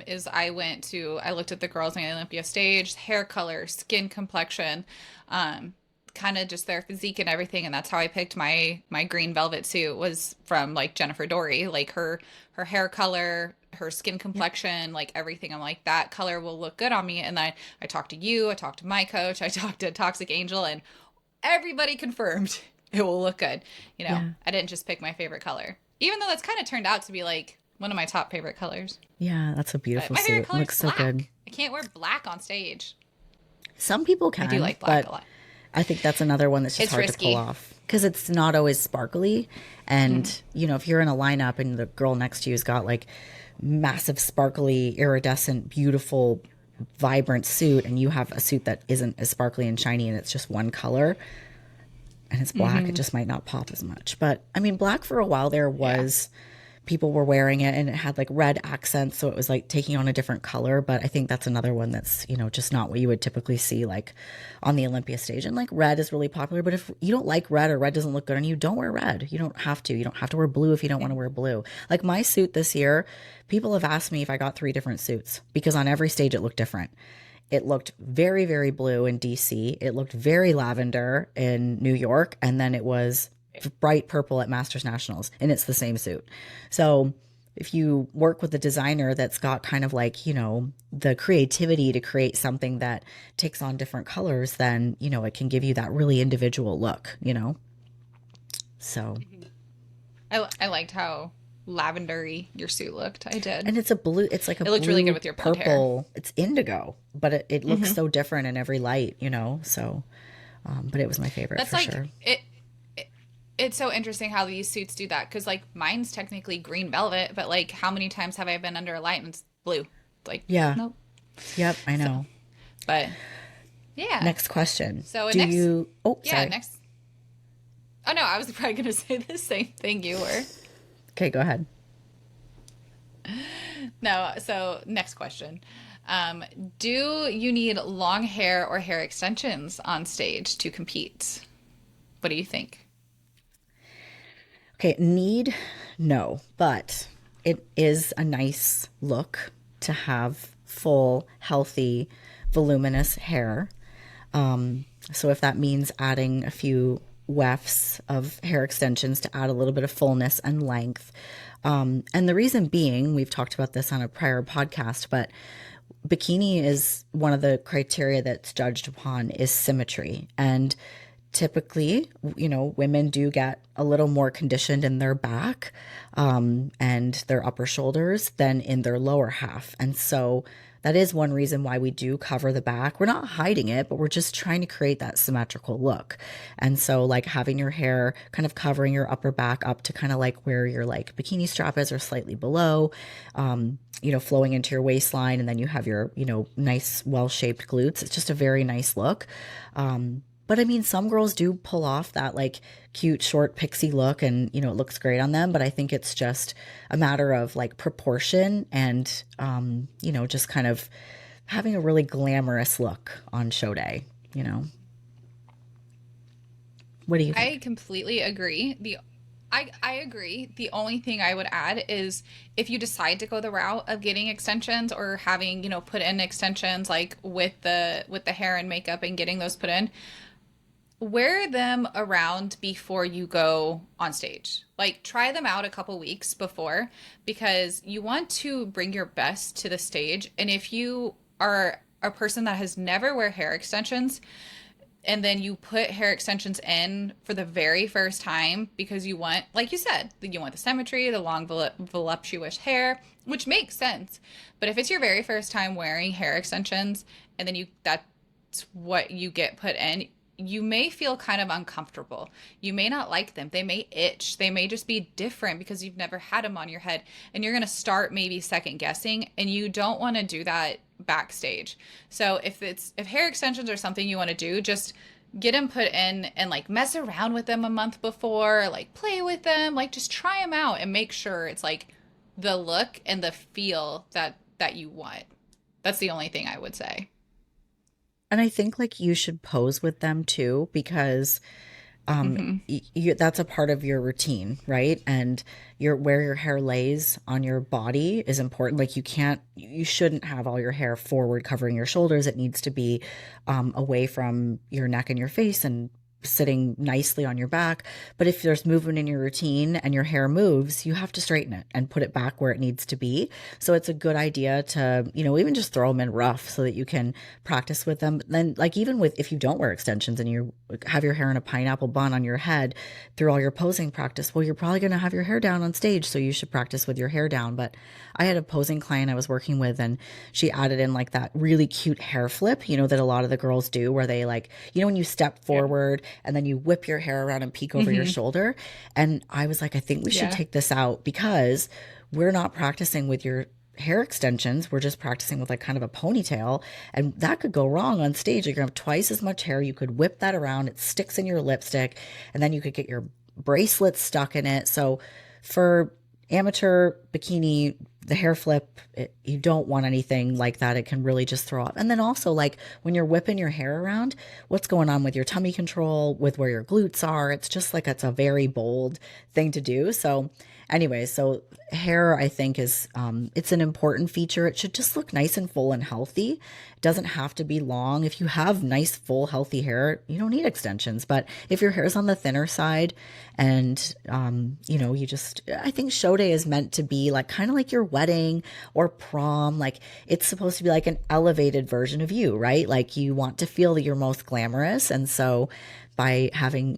Is I looked at the girls on the Olympia stage, hair color, skin complexion, kind of just their physique and everything, and that's how I picked my green velvet suit. Was from like Jennifer Dory, like her hair color, her skin complexion, like everything. I'm like, that color will look good on me. And I talked to you, I talked to my coach, I talked to Toxic Angel, and everybody confirmed it will look good. Yeah. I didn't just pick my favorite color, even though that's kind of turned out to be like one of my top favorite colors. Yeah, that's a But beautiful my favorite suit. color is Looks so black. good. I can't wear black on stage. Some people I can, do like black a but lot. I think that's another one that's just It's hard risky. to pull off because it's not always sparkly. And, if you're in a lineup and the girl next to you has got like massive, sparkly, iridescent, beautiful, vibrant suit, and you have a suit that isn't as sparkly and shiny and it's just one color and it's black, it just might not pop as much. But I mean, black for a while there was, people were wearing it and it had like red accents. So it was like taking on a different color. But I think that's another one that's, just not what you would typically see like on the Olympia stage. And like red is really popular. But if you don't like red or red doesn't look good on you, don't wear red. You don't have to. You don't have to wear blue if you don't want to wear blue. Like my suit this year, people have asked me if I got 3 different suits because on every stage it looked different. It looked very, very blue in DC. It looked very lavender in New York. And then it was bright purple at Masters Nationals, and it's the same suit. So if you work with a designer that's got kind of like, the creativity to create something that takes on different colors, then, it can give you that really individual look, So. I liked how lavendery your suit looked. I did. And it's a blue, it's like a It looked blue, really good with your blonde purple, hair. it's indigo, but it looks so different in every light, so, but it was my favorite That's for like sure. it's so interesting how these suits do that, because like mine's technically green velvet, but like how many times have I been under a light and it's blue? It's like, Yeah. nope. Yep, I know. But yeah. Next question. So Do next, you, oh, yeah, sorry. next. Oh no, I was probably gonna say the same thing you were. Okay, go ahead. No, so next question. Um, do you need long hair or hair extensions on stage to compete? What do you think? Okay, need, no, but it is a nice look to have full, healthy, voluminous hair. So if that means adding a few wefts of hair extensions to add a little bit of fullness and length. And the reason being, we've talked about this on a prior podcast, but bikini is one of the criteria that's judged upon is symmetry. And typically, women do get a little more conditioned in their back and their upper shoulders than in their lower half. And so that is one reason why we do cover the back. We're not hiding it, but we're just trying to create that symmetrical look. And so, like, having your hair kind of covering your upper back up to kind of like where your like bikini strap is or slightly below, flowing into your waistline. And then you have your, nice, well shaped glutes. It's just a very nice look. But I mean, some girls do pull off that like cute short pixie look and, it looks great on them. But I think it's just a matter of like proportion and, just kind of having a really glamorous look on show day, What do you I think? completely agree. I agree. The only thing I would add is if you decide to go the route of getting extensions or having, put in extensions like with the hair and makeup and getting those put in, wear them around before you go on stage. Like try them out a couple weeks before because you want to bring your best to the stage. And if you are a person that has never wear hair extensions and then you put hair extensions in for the very first time because you want, like you said, you want the symmetry, the long voluptuous hair, which makes sense. But if it's your very first time wearing hair extensions and then that's what you get put in, you may feel kind of uncomfortable. You may not like them. They may itch. They may just be different because you've never had them on your head. And you're going to start maybe second guessing. And you don't want to do that backstage. So if hair extensions are something you want to do, just get them put in and like mess around with them a month before, like play with them, like just try them out and make sure it's like the look and the feel that you want. That's the only thing I would say. And I think like you should pose with them too, because Mm-hmm. that's a part of your routine, right? And where your hair lays on your body is important. Like you shouldn't have all your hair forward covering your shoulders. It needs to be away from your neck and your face and sitting nicely on your back. But if there's movement in your routine and your hair moves, you have to straighten it and put it back where it needs to be. So it's a good idea to, even just throw them in rough so that you can practice with them. Then, like, even with if you don't wear extensions and you have your hair in a pineapple bun on your head through all your posing practice, well, you're probably going to have your hair down on stage. So you should practice with your hair down. But I had a posing client I was working with, and she added in like that really cute hair flip, that a lot of the girls do, where they like, when you step Yeah. forward and then you whip your hair around and peek over your Mm-hmm. shoulder. And I was like, I think we should Yeah. take this out because we're not practicing with your hair extensions. We're just practicing with like kind of a ponytail. And that could go wrong on stage. You're going to have twice as much hair. You could whip that around. It sticks in your lipstick. And then you could get your bracelet stuck in it. So for amateur bikini, the hair flip, you don't want anything like that. It can really just throw off. And then also, like when you're whipping your hair around, what's going on with your tummy control, with where your glutes are? It's just like it's a very bold thing to do. So, anyway, so hair, I think, is it's an important feature. It should just look nice and full and healthy. It doesn't have to be long. If you have nice, full, healthy hair, you don't need extensions. But if your hair is on the thinner side and, I think show day is meant to be like kind of like your wedding or prom. Like it's supposed to be like an elevated version of you, right? Like you want to feel that you're most glamorous. And so by having,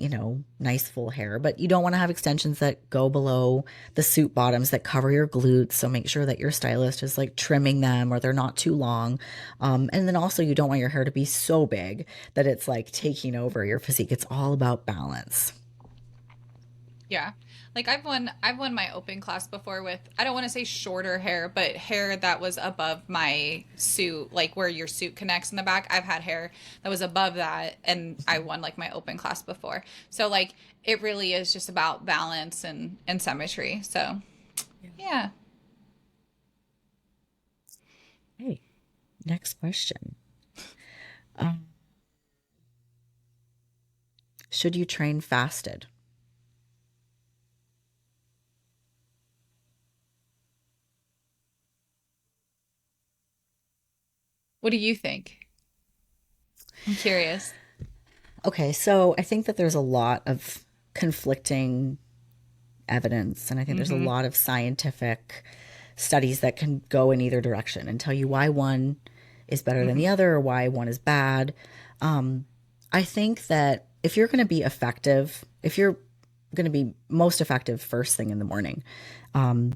nice full hair, but you don't want to have extensions that go below the suit bottoms that cover your glutes. So make sure that your stylist is like trimming them or they're not too long. And then also you don't want your hair to be so big that it's like taking over your physique. It's all about balance. Yeah. Like I've won my open class before with, I don't want to say shorter hair, but hair that was above my suit, like where your suit connects in the back. I've had hair that was above that and I won like my open class before. So like it really is just about balance and symmetry. So, yeah. Hey, next question. Um, should you train fasted? What do you think? I'm curious. Okay, so I think that there's a lot of conflicting evidence, and I think there's a Mhm. lot of scientific studies that can go in either direction and tell you why one is better than the Mhm. other or why one is bad. I think that if you're going to be effective, if you're going to be most effective first thing in the morning, and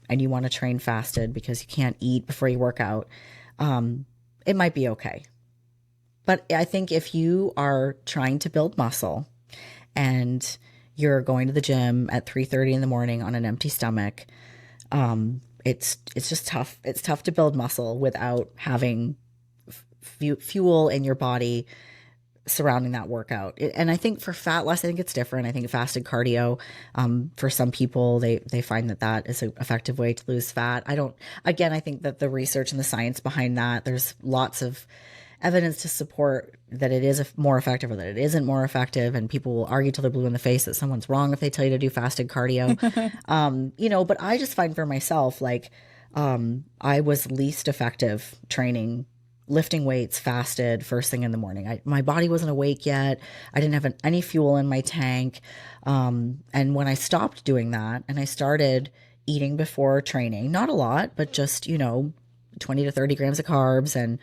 you want to train fasted because you can't eat before you work out, it might be okay. But I think if you are trying to build muscle and you're going to the gym at 3:30 in the morning on an empty stomach, it's just tough. It's tough to build muscle without having fuel in your body surrounding that workout. And I think for fat loss, I think it's different. I think fasted cardio, for some people, they find that that is an effective way to lose fat. I don't. Again, I think that the research and the science behind that, there's lots of evidence to support that it is more effective or that it isn't more effective, and people will argue till they're blue in the face that someone's wrong if they tell you to do fasted cardio. But I just find for myself, like, I was least effective training, lifting weights fasted first thing in the morning. My body wasn't awake yet. I didn't have any fuel in my tank. And when I stopped doing that and I started eating before training, not a lot, but just, 20 to 30 grams of carbs and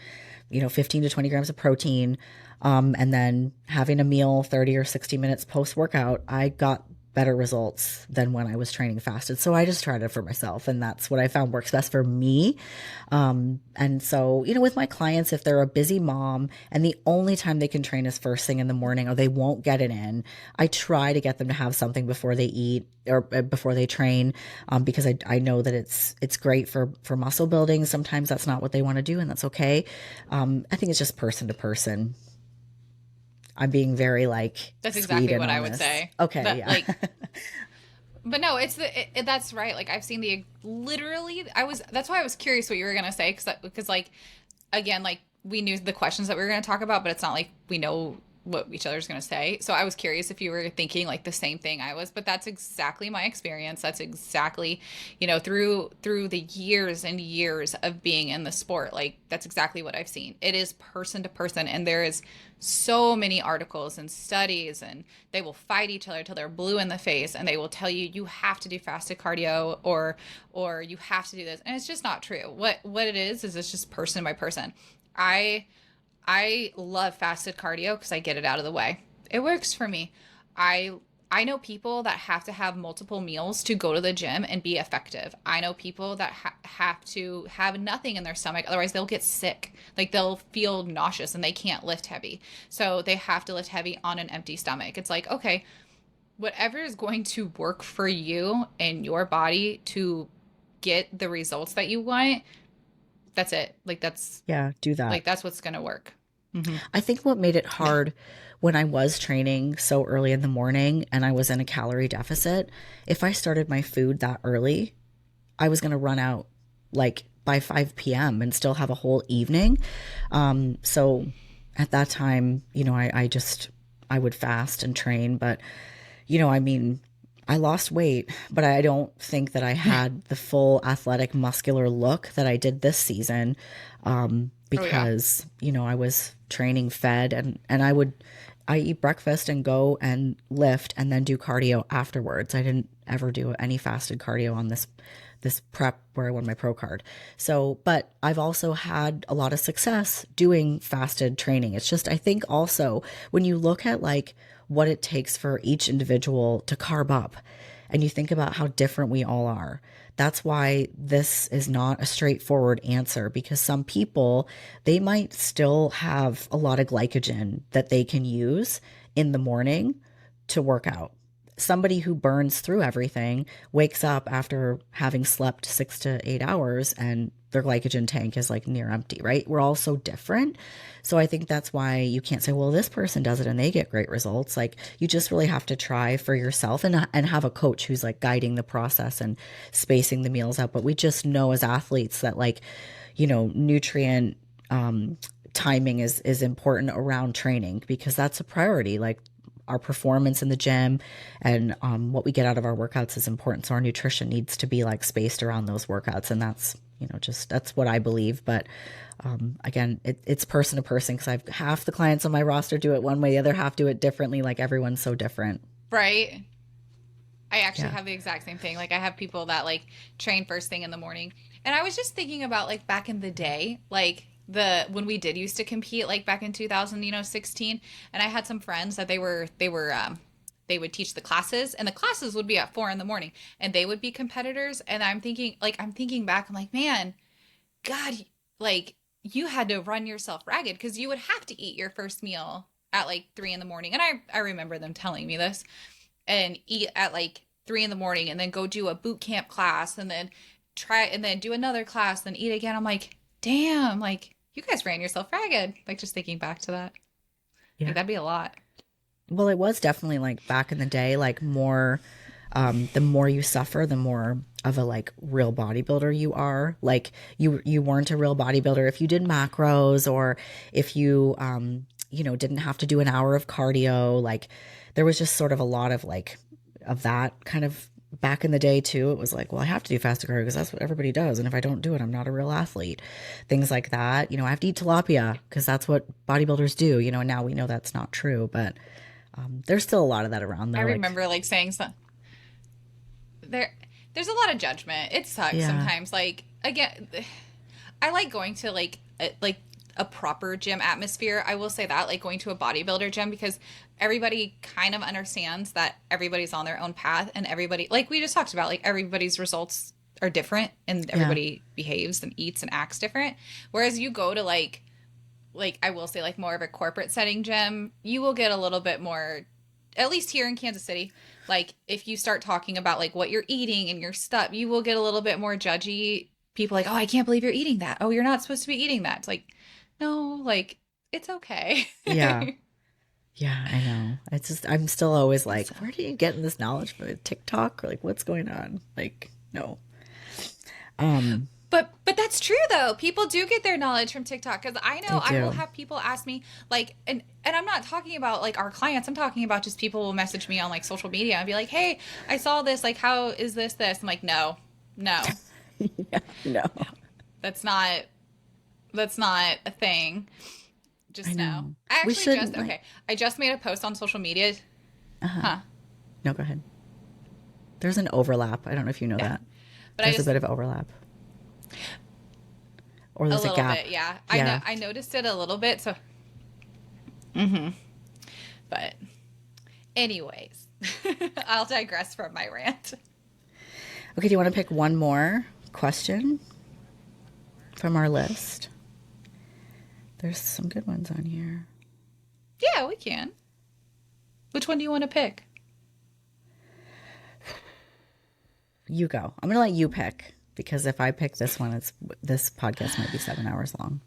15 to 20 grams of protein, and then having a meal 30 or 60 minutes post workout, I got better results than when I was training fasted. So I just tried it for myself, and that's what I found works best for me. And so, with my clients, if they're a busy mom and the only time they can train is first thing in the morning or they won't get it in, I try to get them to have something before they eat or before they train, because I know that it's great for muscle building. Sometimes that's not what they want to do, and that's okay. I think it's just person to person. I'm being very like That's exactly Sweden what I on would this. say. Okay, That yeah. like but no, that's right. Like I've seen the literally that's why I was curious what you were going to say because like again, like we knew the questions that we were going to talk about, but it's not like we know what each other's going to say. So I was curious if you were thinking like the same thing I was, but that's exactly my experience. That's exactly, through the years and years of being in the sport, like that's exactly what I've seen. It is person to person, and there is so many articles and studies, and they will fight each other till they're blue in the face, and they will tell you you have to do fasted cardio or you have to do this, and it's just not true. What it is it's just person by person. I I love fasted cardio because I get it out of the way. It works for me. I I know people that have to have multiple meals to go to the gym and be effective. I know people that have to have nothing in their stomach, otherwise they'll get sick. Like they'll feel nauseous and they can't lift heavy. So they have to lift heavy on an empty stomach. It's like, okay, whatever is going to work for you and your body to get the results that you want, that's it. Yeah, do that. That's what's going to work. Mhm. I think what made it hard when I was training so early in the morning and I was in a calorie deficit, if I started my food that early, I was going to run out like by 5 p.m. and still have a whole evening. So at that time, I would fast and train, but, I mean, I lost weight, but I don't think that I had the full athletic muscular look that I did this season, Oh yeah. because, I was training fed, and I eat breakfast and go and lift and then do cardio afterwards. I didn't ever do any fasted cardio on this prep where I won my pro card. So, but I've also had a lot of success doing fasted training. It's just, I think also when you look at like what it takes for each individual to carb up and you think about how different we all are, that's why this is not a straightforward answer, because some people, they might still have a lot of glycogen that they can use in the morning to work out. somebody who burns through everything wakes up after having slept 6 to 8 hours and their glycogen tank is like near empty, right? We're all so different. So I think that's why you can't say, well, this person does it and they get great results. Like you just really have to try for yourself and have a coach who's like guiding the process and spacing the meals out. But we just know as athletes that like, nutrient timing is important around training because that's a priority. Like our performance in the gym and what we get out of our workouts is important. So our nutrition needs to be like spaced around those workouts. And that's, just that's what I believe. But again, it's person to person because I've half the clients on my roster do it one way, the other half do it differently. Like everyone's so different. Right. I actually have the exact same thing. Like I have people that like train first thing in the morning. And I was just thinking about like back in the day, like when we did used to compete like back in 2016, and I had some friends that they would teach the classes and the classes would be at 4 in the morning and they would be competitors. And I'm thinking back, I'm like, man, God, like you had to run yourself ragged because you would have to eat your first meal at like 3 in the morning. And I remember them telling me this and eat at like 3 in the morning and then go do a boot camp class and then try and then do another class, then eat again. I'm like, damn, like you guys ran yourself ragged. Like just thinking back to that. Yeah. Like that'd be a lot. Well, it was definitely like back in the day, like more, the more you suffer, the more of a like real bodybuilder you are. Like you weren't a real bodybuilder if you did macros or if you, didn't have to do an hour of cardio. Like there was just sort of a lot of like, of that kind of back in the day too. It was like, well, I have to do fasted cardio because that's what everybody does. And if I don't do it, I'm not a real athlete. Things like that. I have to eat tilapia because that's what bodybuilders do, and now we know that's not true, but there's still a lot of that around though. I remember like saying something there's a lot of judgment. It sucks Yeah. sometimes. Like again, I like going to like a proper gym atmosphere. I will say that, like going to a bodybuilder gym because everybody kind of understands that everybody's on their own path and everybody, like we just talked about, like everybody's results are different and everybody behaves and eats and acts different. Whereas you go to like I will say like more of a corporate setting gym, you will get a little bit more, at least here in Kansas City. Like if you start talking about like what you're eating and your stuff, you will get a little bit more judgy. People like, oh, I can't believe you're eating that. Oh, you're not supposed to be eating that. It's like, no, like it's okay. Yeah. Yeah, I know. It's just, I'm still always like, where do you get this knowledge from? TikTok? Or like, what's going on? Like, no. But that's true though. People do get their knowledge from TikTok because I know I will have people ask me like, and I'm not talking about like our clients. I'm talking about just people will message me on like social media and be like, hey, I saw this. Like, how is this? I'm like, no, Yeah, no. that's not a thing. Just I know. no. I We actually shouldn't, okay. I just made a post on social media. No, go ahead. There's an overlap. I don't know if you know that. But There's a bit of overlap. Or there's a little gap. bit, yeah. Yeah. I noticed it a little bit, so but anyways, I'll digress from my rant. Okay, do you want to pick one more question from our list? There's some good ones on here. Yeah, we can. Which one do you want to pick? You go. I'm going to let you pick because if I pick this one, this podcast might be 7 hours long.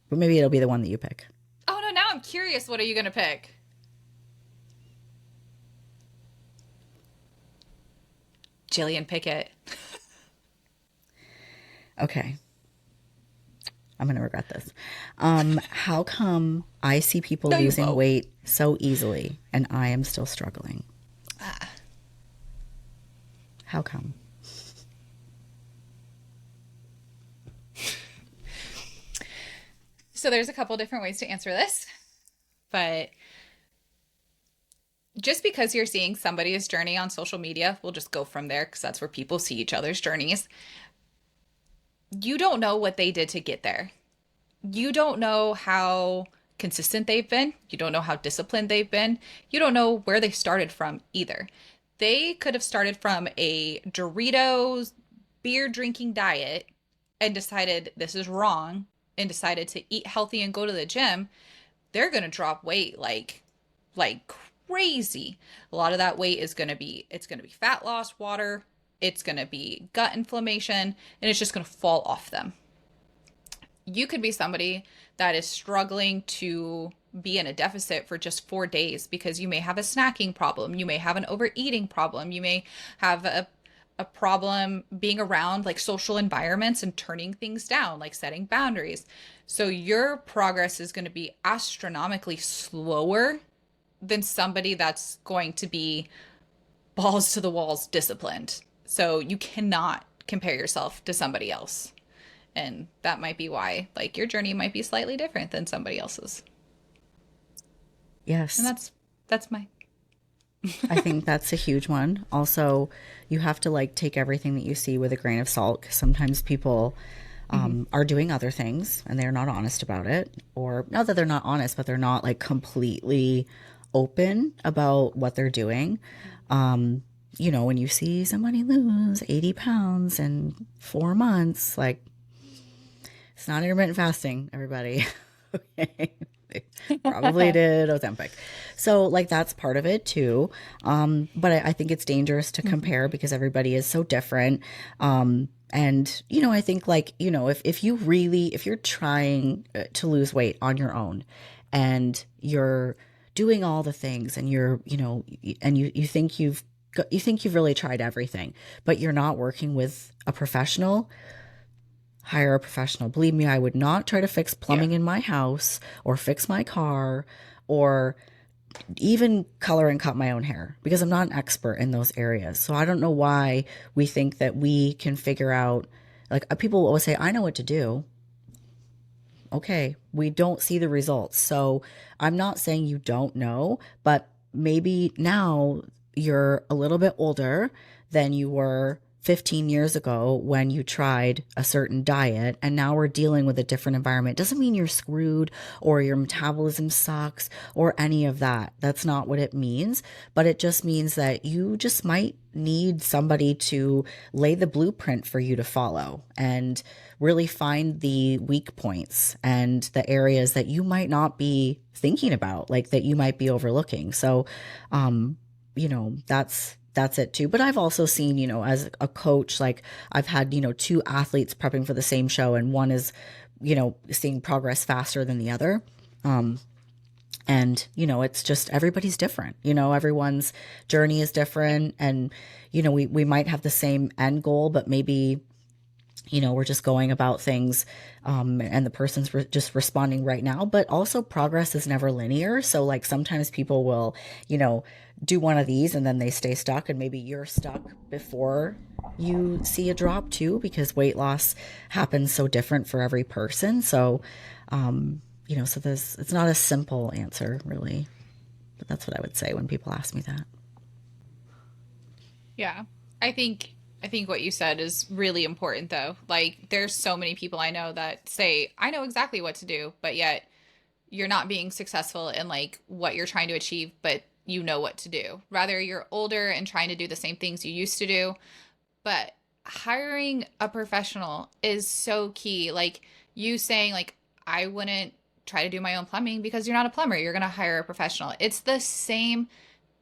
But maybe it'll be the one that you pick. Oh no, now I'm curious. What are you going to pick? Gillian, pick it. Okay. I'm going to regret this. How come I see people losing weight so easily and I am still struggling? How come? So there's a couple different ways to answer this, but just because you're seeing somebody's journey on social media, we'll just go from there because that's where people see each other's journeys. You don't know what they did to get there. You don't know how consistent they've been. You don't know how disciplined they've been. You don't know where they started from either. They could have started from a Doritos beer drinking diet and decided this is wrong and decided to eat healthy and go to the gym. They're going to drop weight like crazy. A lot of that weight is going to be, it's going to be fat loss, water, it's going to be gut inflammation, and it's just going to fall off them. You could be somebody that is struggling to be in a deficit for just 4 days because you may have a snacking problem, you may have an overeating problem, you may have a problem being around like social environments and turning things down, like setting boundaries. So your progress is going to be astronomically slower than somebody that's going to be balls to the walls disciplined. So you cannot compare yourself to somebody else. And that might be why like your journey might be slightly different than somebody else's. And Yes. that's my I think that's a huge one. Also, you have to like take everything that you see with a grain of salt, 'cause sometimes people are doing other things and they're not honest about it. Or not that they're not honest, but they're not like completely open about what they're doing. When you see somebody lose 80 pounds in 4 months, like it's not intermittent fasting, everybody. Okay. They probably did Ozempic. So, like, that's part of it too. But I think it's dangerous to compare because everybody is so different. And I think, like, if you're trying to lose weight on your own and you're doing all the things and and you think you've really tried everything, but you're not working with a professional, hire a professional. Believe me, I would not try to fix yeah. plumbing in my house or fix my car or even color and cut my own hair because I'm not an expert in those areas. So I don't know why we think that we can figure out, like people always say, I know what to do. Okay, we don't see the results. So I'm not saying you don't know, but maybe now you're a little bit older than you were 15 years ago when you tried a certain diet, and now we're dealing with a different environment. Doesn't mean you're screwed or your metabolism sucks or any of that. That's not what it means, but it just means that you just might need somebody to lay the blueprint for you to follow and really find the weak points and the areas that you might not be thinking about, like that you might be overlooking. So, that's it too. But I've also seen, as a coach, like I've had, two athletes prepping for the same show and one is, seeing progress faster than the other. And, it's just everybody's different. Everyone's journey is different. And, we might have the same end goal, but maybe, we're just going about things and the person's just responding right now. But also progress is never linear. So like sometimes people will, do one of these and then they stay stuck, and maybe you're stuck before you see a drop too, because weight loss happens so different for every person. So, so it's not a simple answer really, but that's what I would say when people ask me that. Yeah. I think what you said is really important though. Like there's so many people I know that say, I know exactly what to do, but yet you're not being successful in like what you're trying to achieve, but you know what to do. Rather you're older and trying to do the same things you used to do. But hiring a professional is so key. Like you saying like I wouldn't try to do my own plumbing because you're not a plumber. You're going to hire a professional. It's the same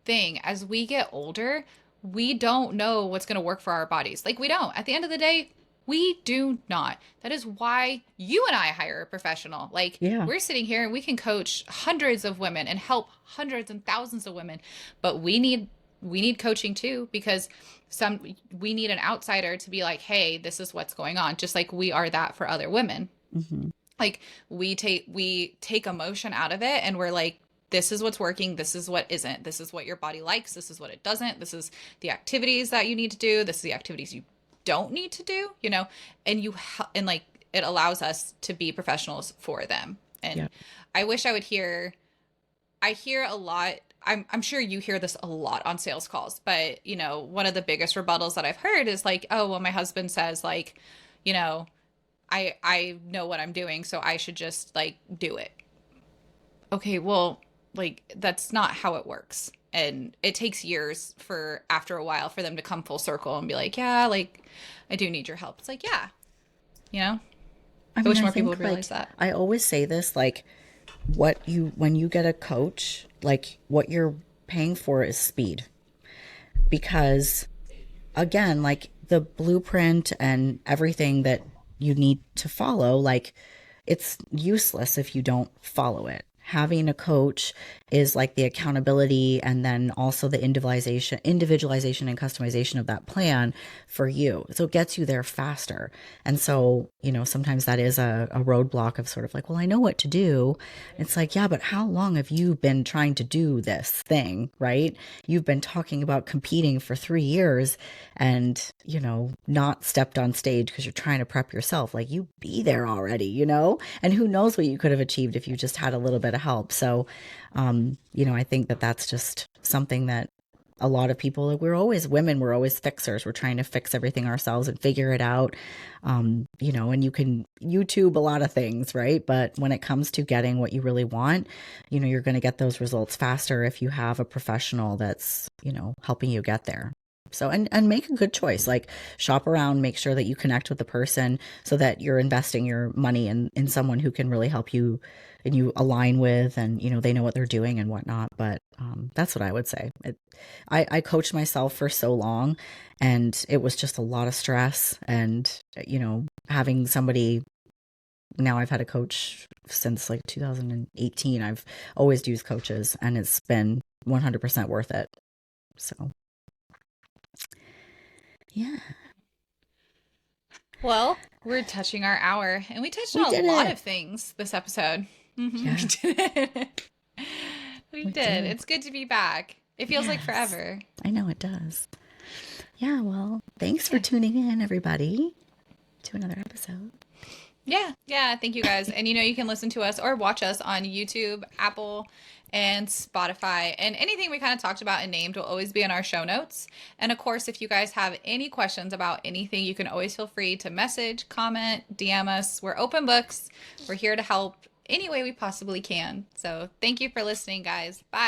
thing. As we get older, we don't know what's going to work for our bodies. Like we don't. At the end of the day, we do not. That is why you and I hire a professional. Like Yeah. we're sitting here and we can coach hundreds of women and help hundreds and thousands of women, but we need coaching too because we need an outsider to be like, "Hey, this is what's going on." Just like we are that for other women. Mm-hmm. Like we take emotion out of it and we're like, this is what's working, this is what isn't, this is what your body likes, this is what it doesn't, this is the activities that you need to do, this is the activities you don't need to do, and and like it allows us to be professionals for them. Yeah. And I wish I hear a lot. I'm sure you hear this a lot on sales calls, but one of the biggest rebuttals that I've heard is like, oh, well, my husband says like, you know, I know what I'm doing, so I should just like do it. Okay, well, like that's not how it works. And it takes years for after a while for them to come full circle and be like, yeah, like I do need your help. It's like, yeah, you know, I I mean, wish I more people think would like realize that. I always say this, like when you get a coach, like what you're paying for is speed. Because again, like the blueprint and everything that you need to follow, like it's useless if you don't follow it. Having a coach is like the accountability and then also the individualization and customization of that plan for you. So it gets you there faster. And so, sometimes that is a roadblock of sort of like, well, I know what to do. It's like, yeah, but how long have you been trying to do this thing, right? You've been talking about competing for 3 years and, not stepped on stage because you're trying to prep yourself. Like you be there already. And who knows what you could have achieved if you just had a little bit of help. So, I think that that's just something that a lot of people, like we're always fixers. We're trying to fix everything ourselves and figure it out. And you can YouTube a lot of things, right? But when it comes to getting what you really want, you're going to get those results faster if you have a professional that's, helping you get there. So, and make a good choice, like shop around, make sure that you connect with the person so that you're investing your money in someone who can really help you and you align with, and, they know what they're doing and whatnot. But, that's what I would say. I coached myself for so long and it was just a lot of stress and, having somebody, now I've had a coach since like 2018. I've always used coaches and it's been 100% worth it. So. Yeah, Well, we're touching our hour, and we touched we on a did lot it. of things this episode. We Yeah, did it. We we did. did. It's good to be back. It feels like Yes, forever. I know it does. Yeah, well, thanks for Yeah. tuning in, everybody, to another episode. Yeah. Yeah. Thank you guys. And you can listen to us or watch us on YouTube, Apple, and Spotify. And anything we kind of talked about and named will always be in our show notes. And of course, if you guys have any questions about anything, you can always feel free to message, comment, DM us. We're open books. We're here to help any way we possibly can. So thank you for listening, guys. Bye.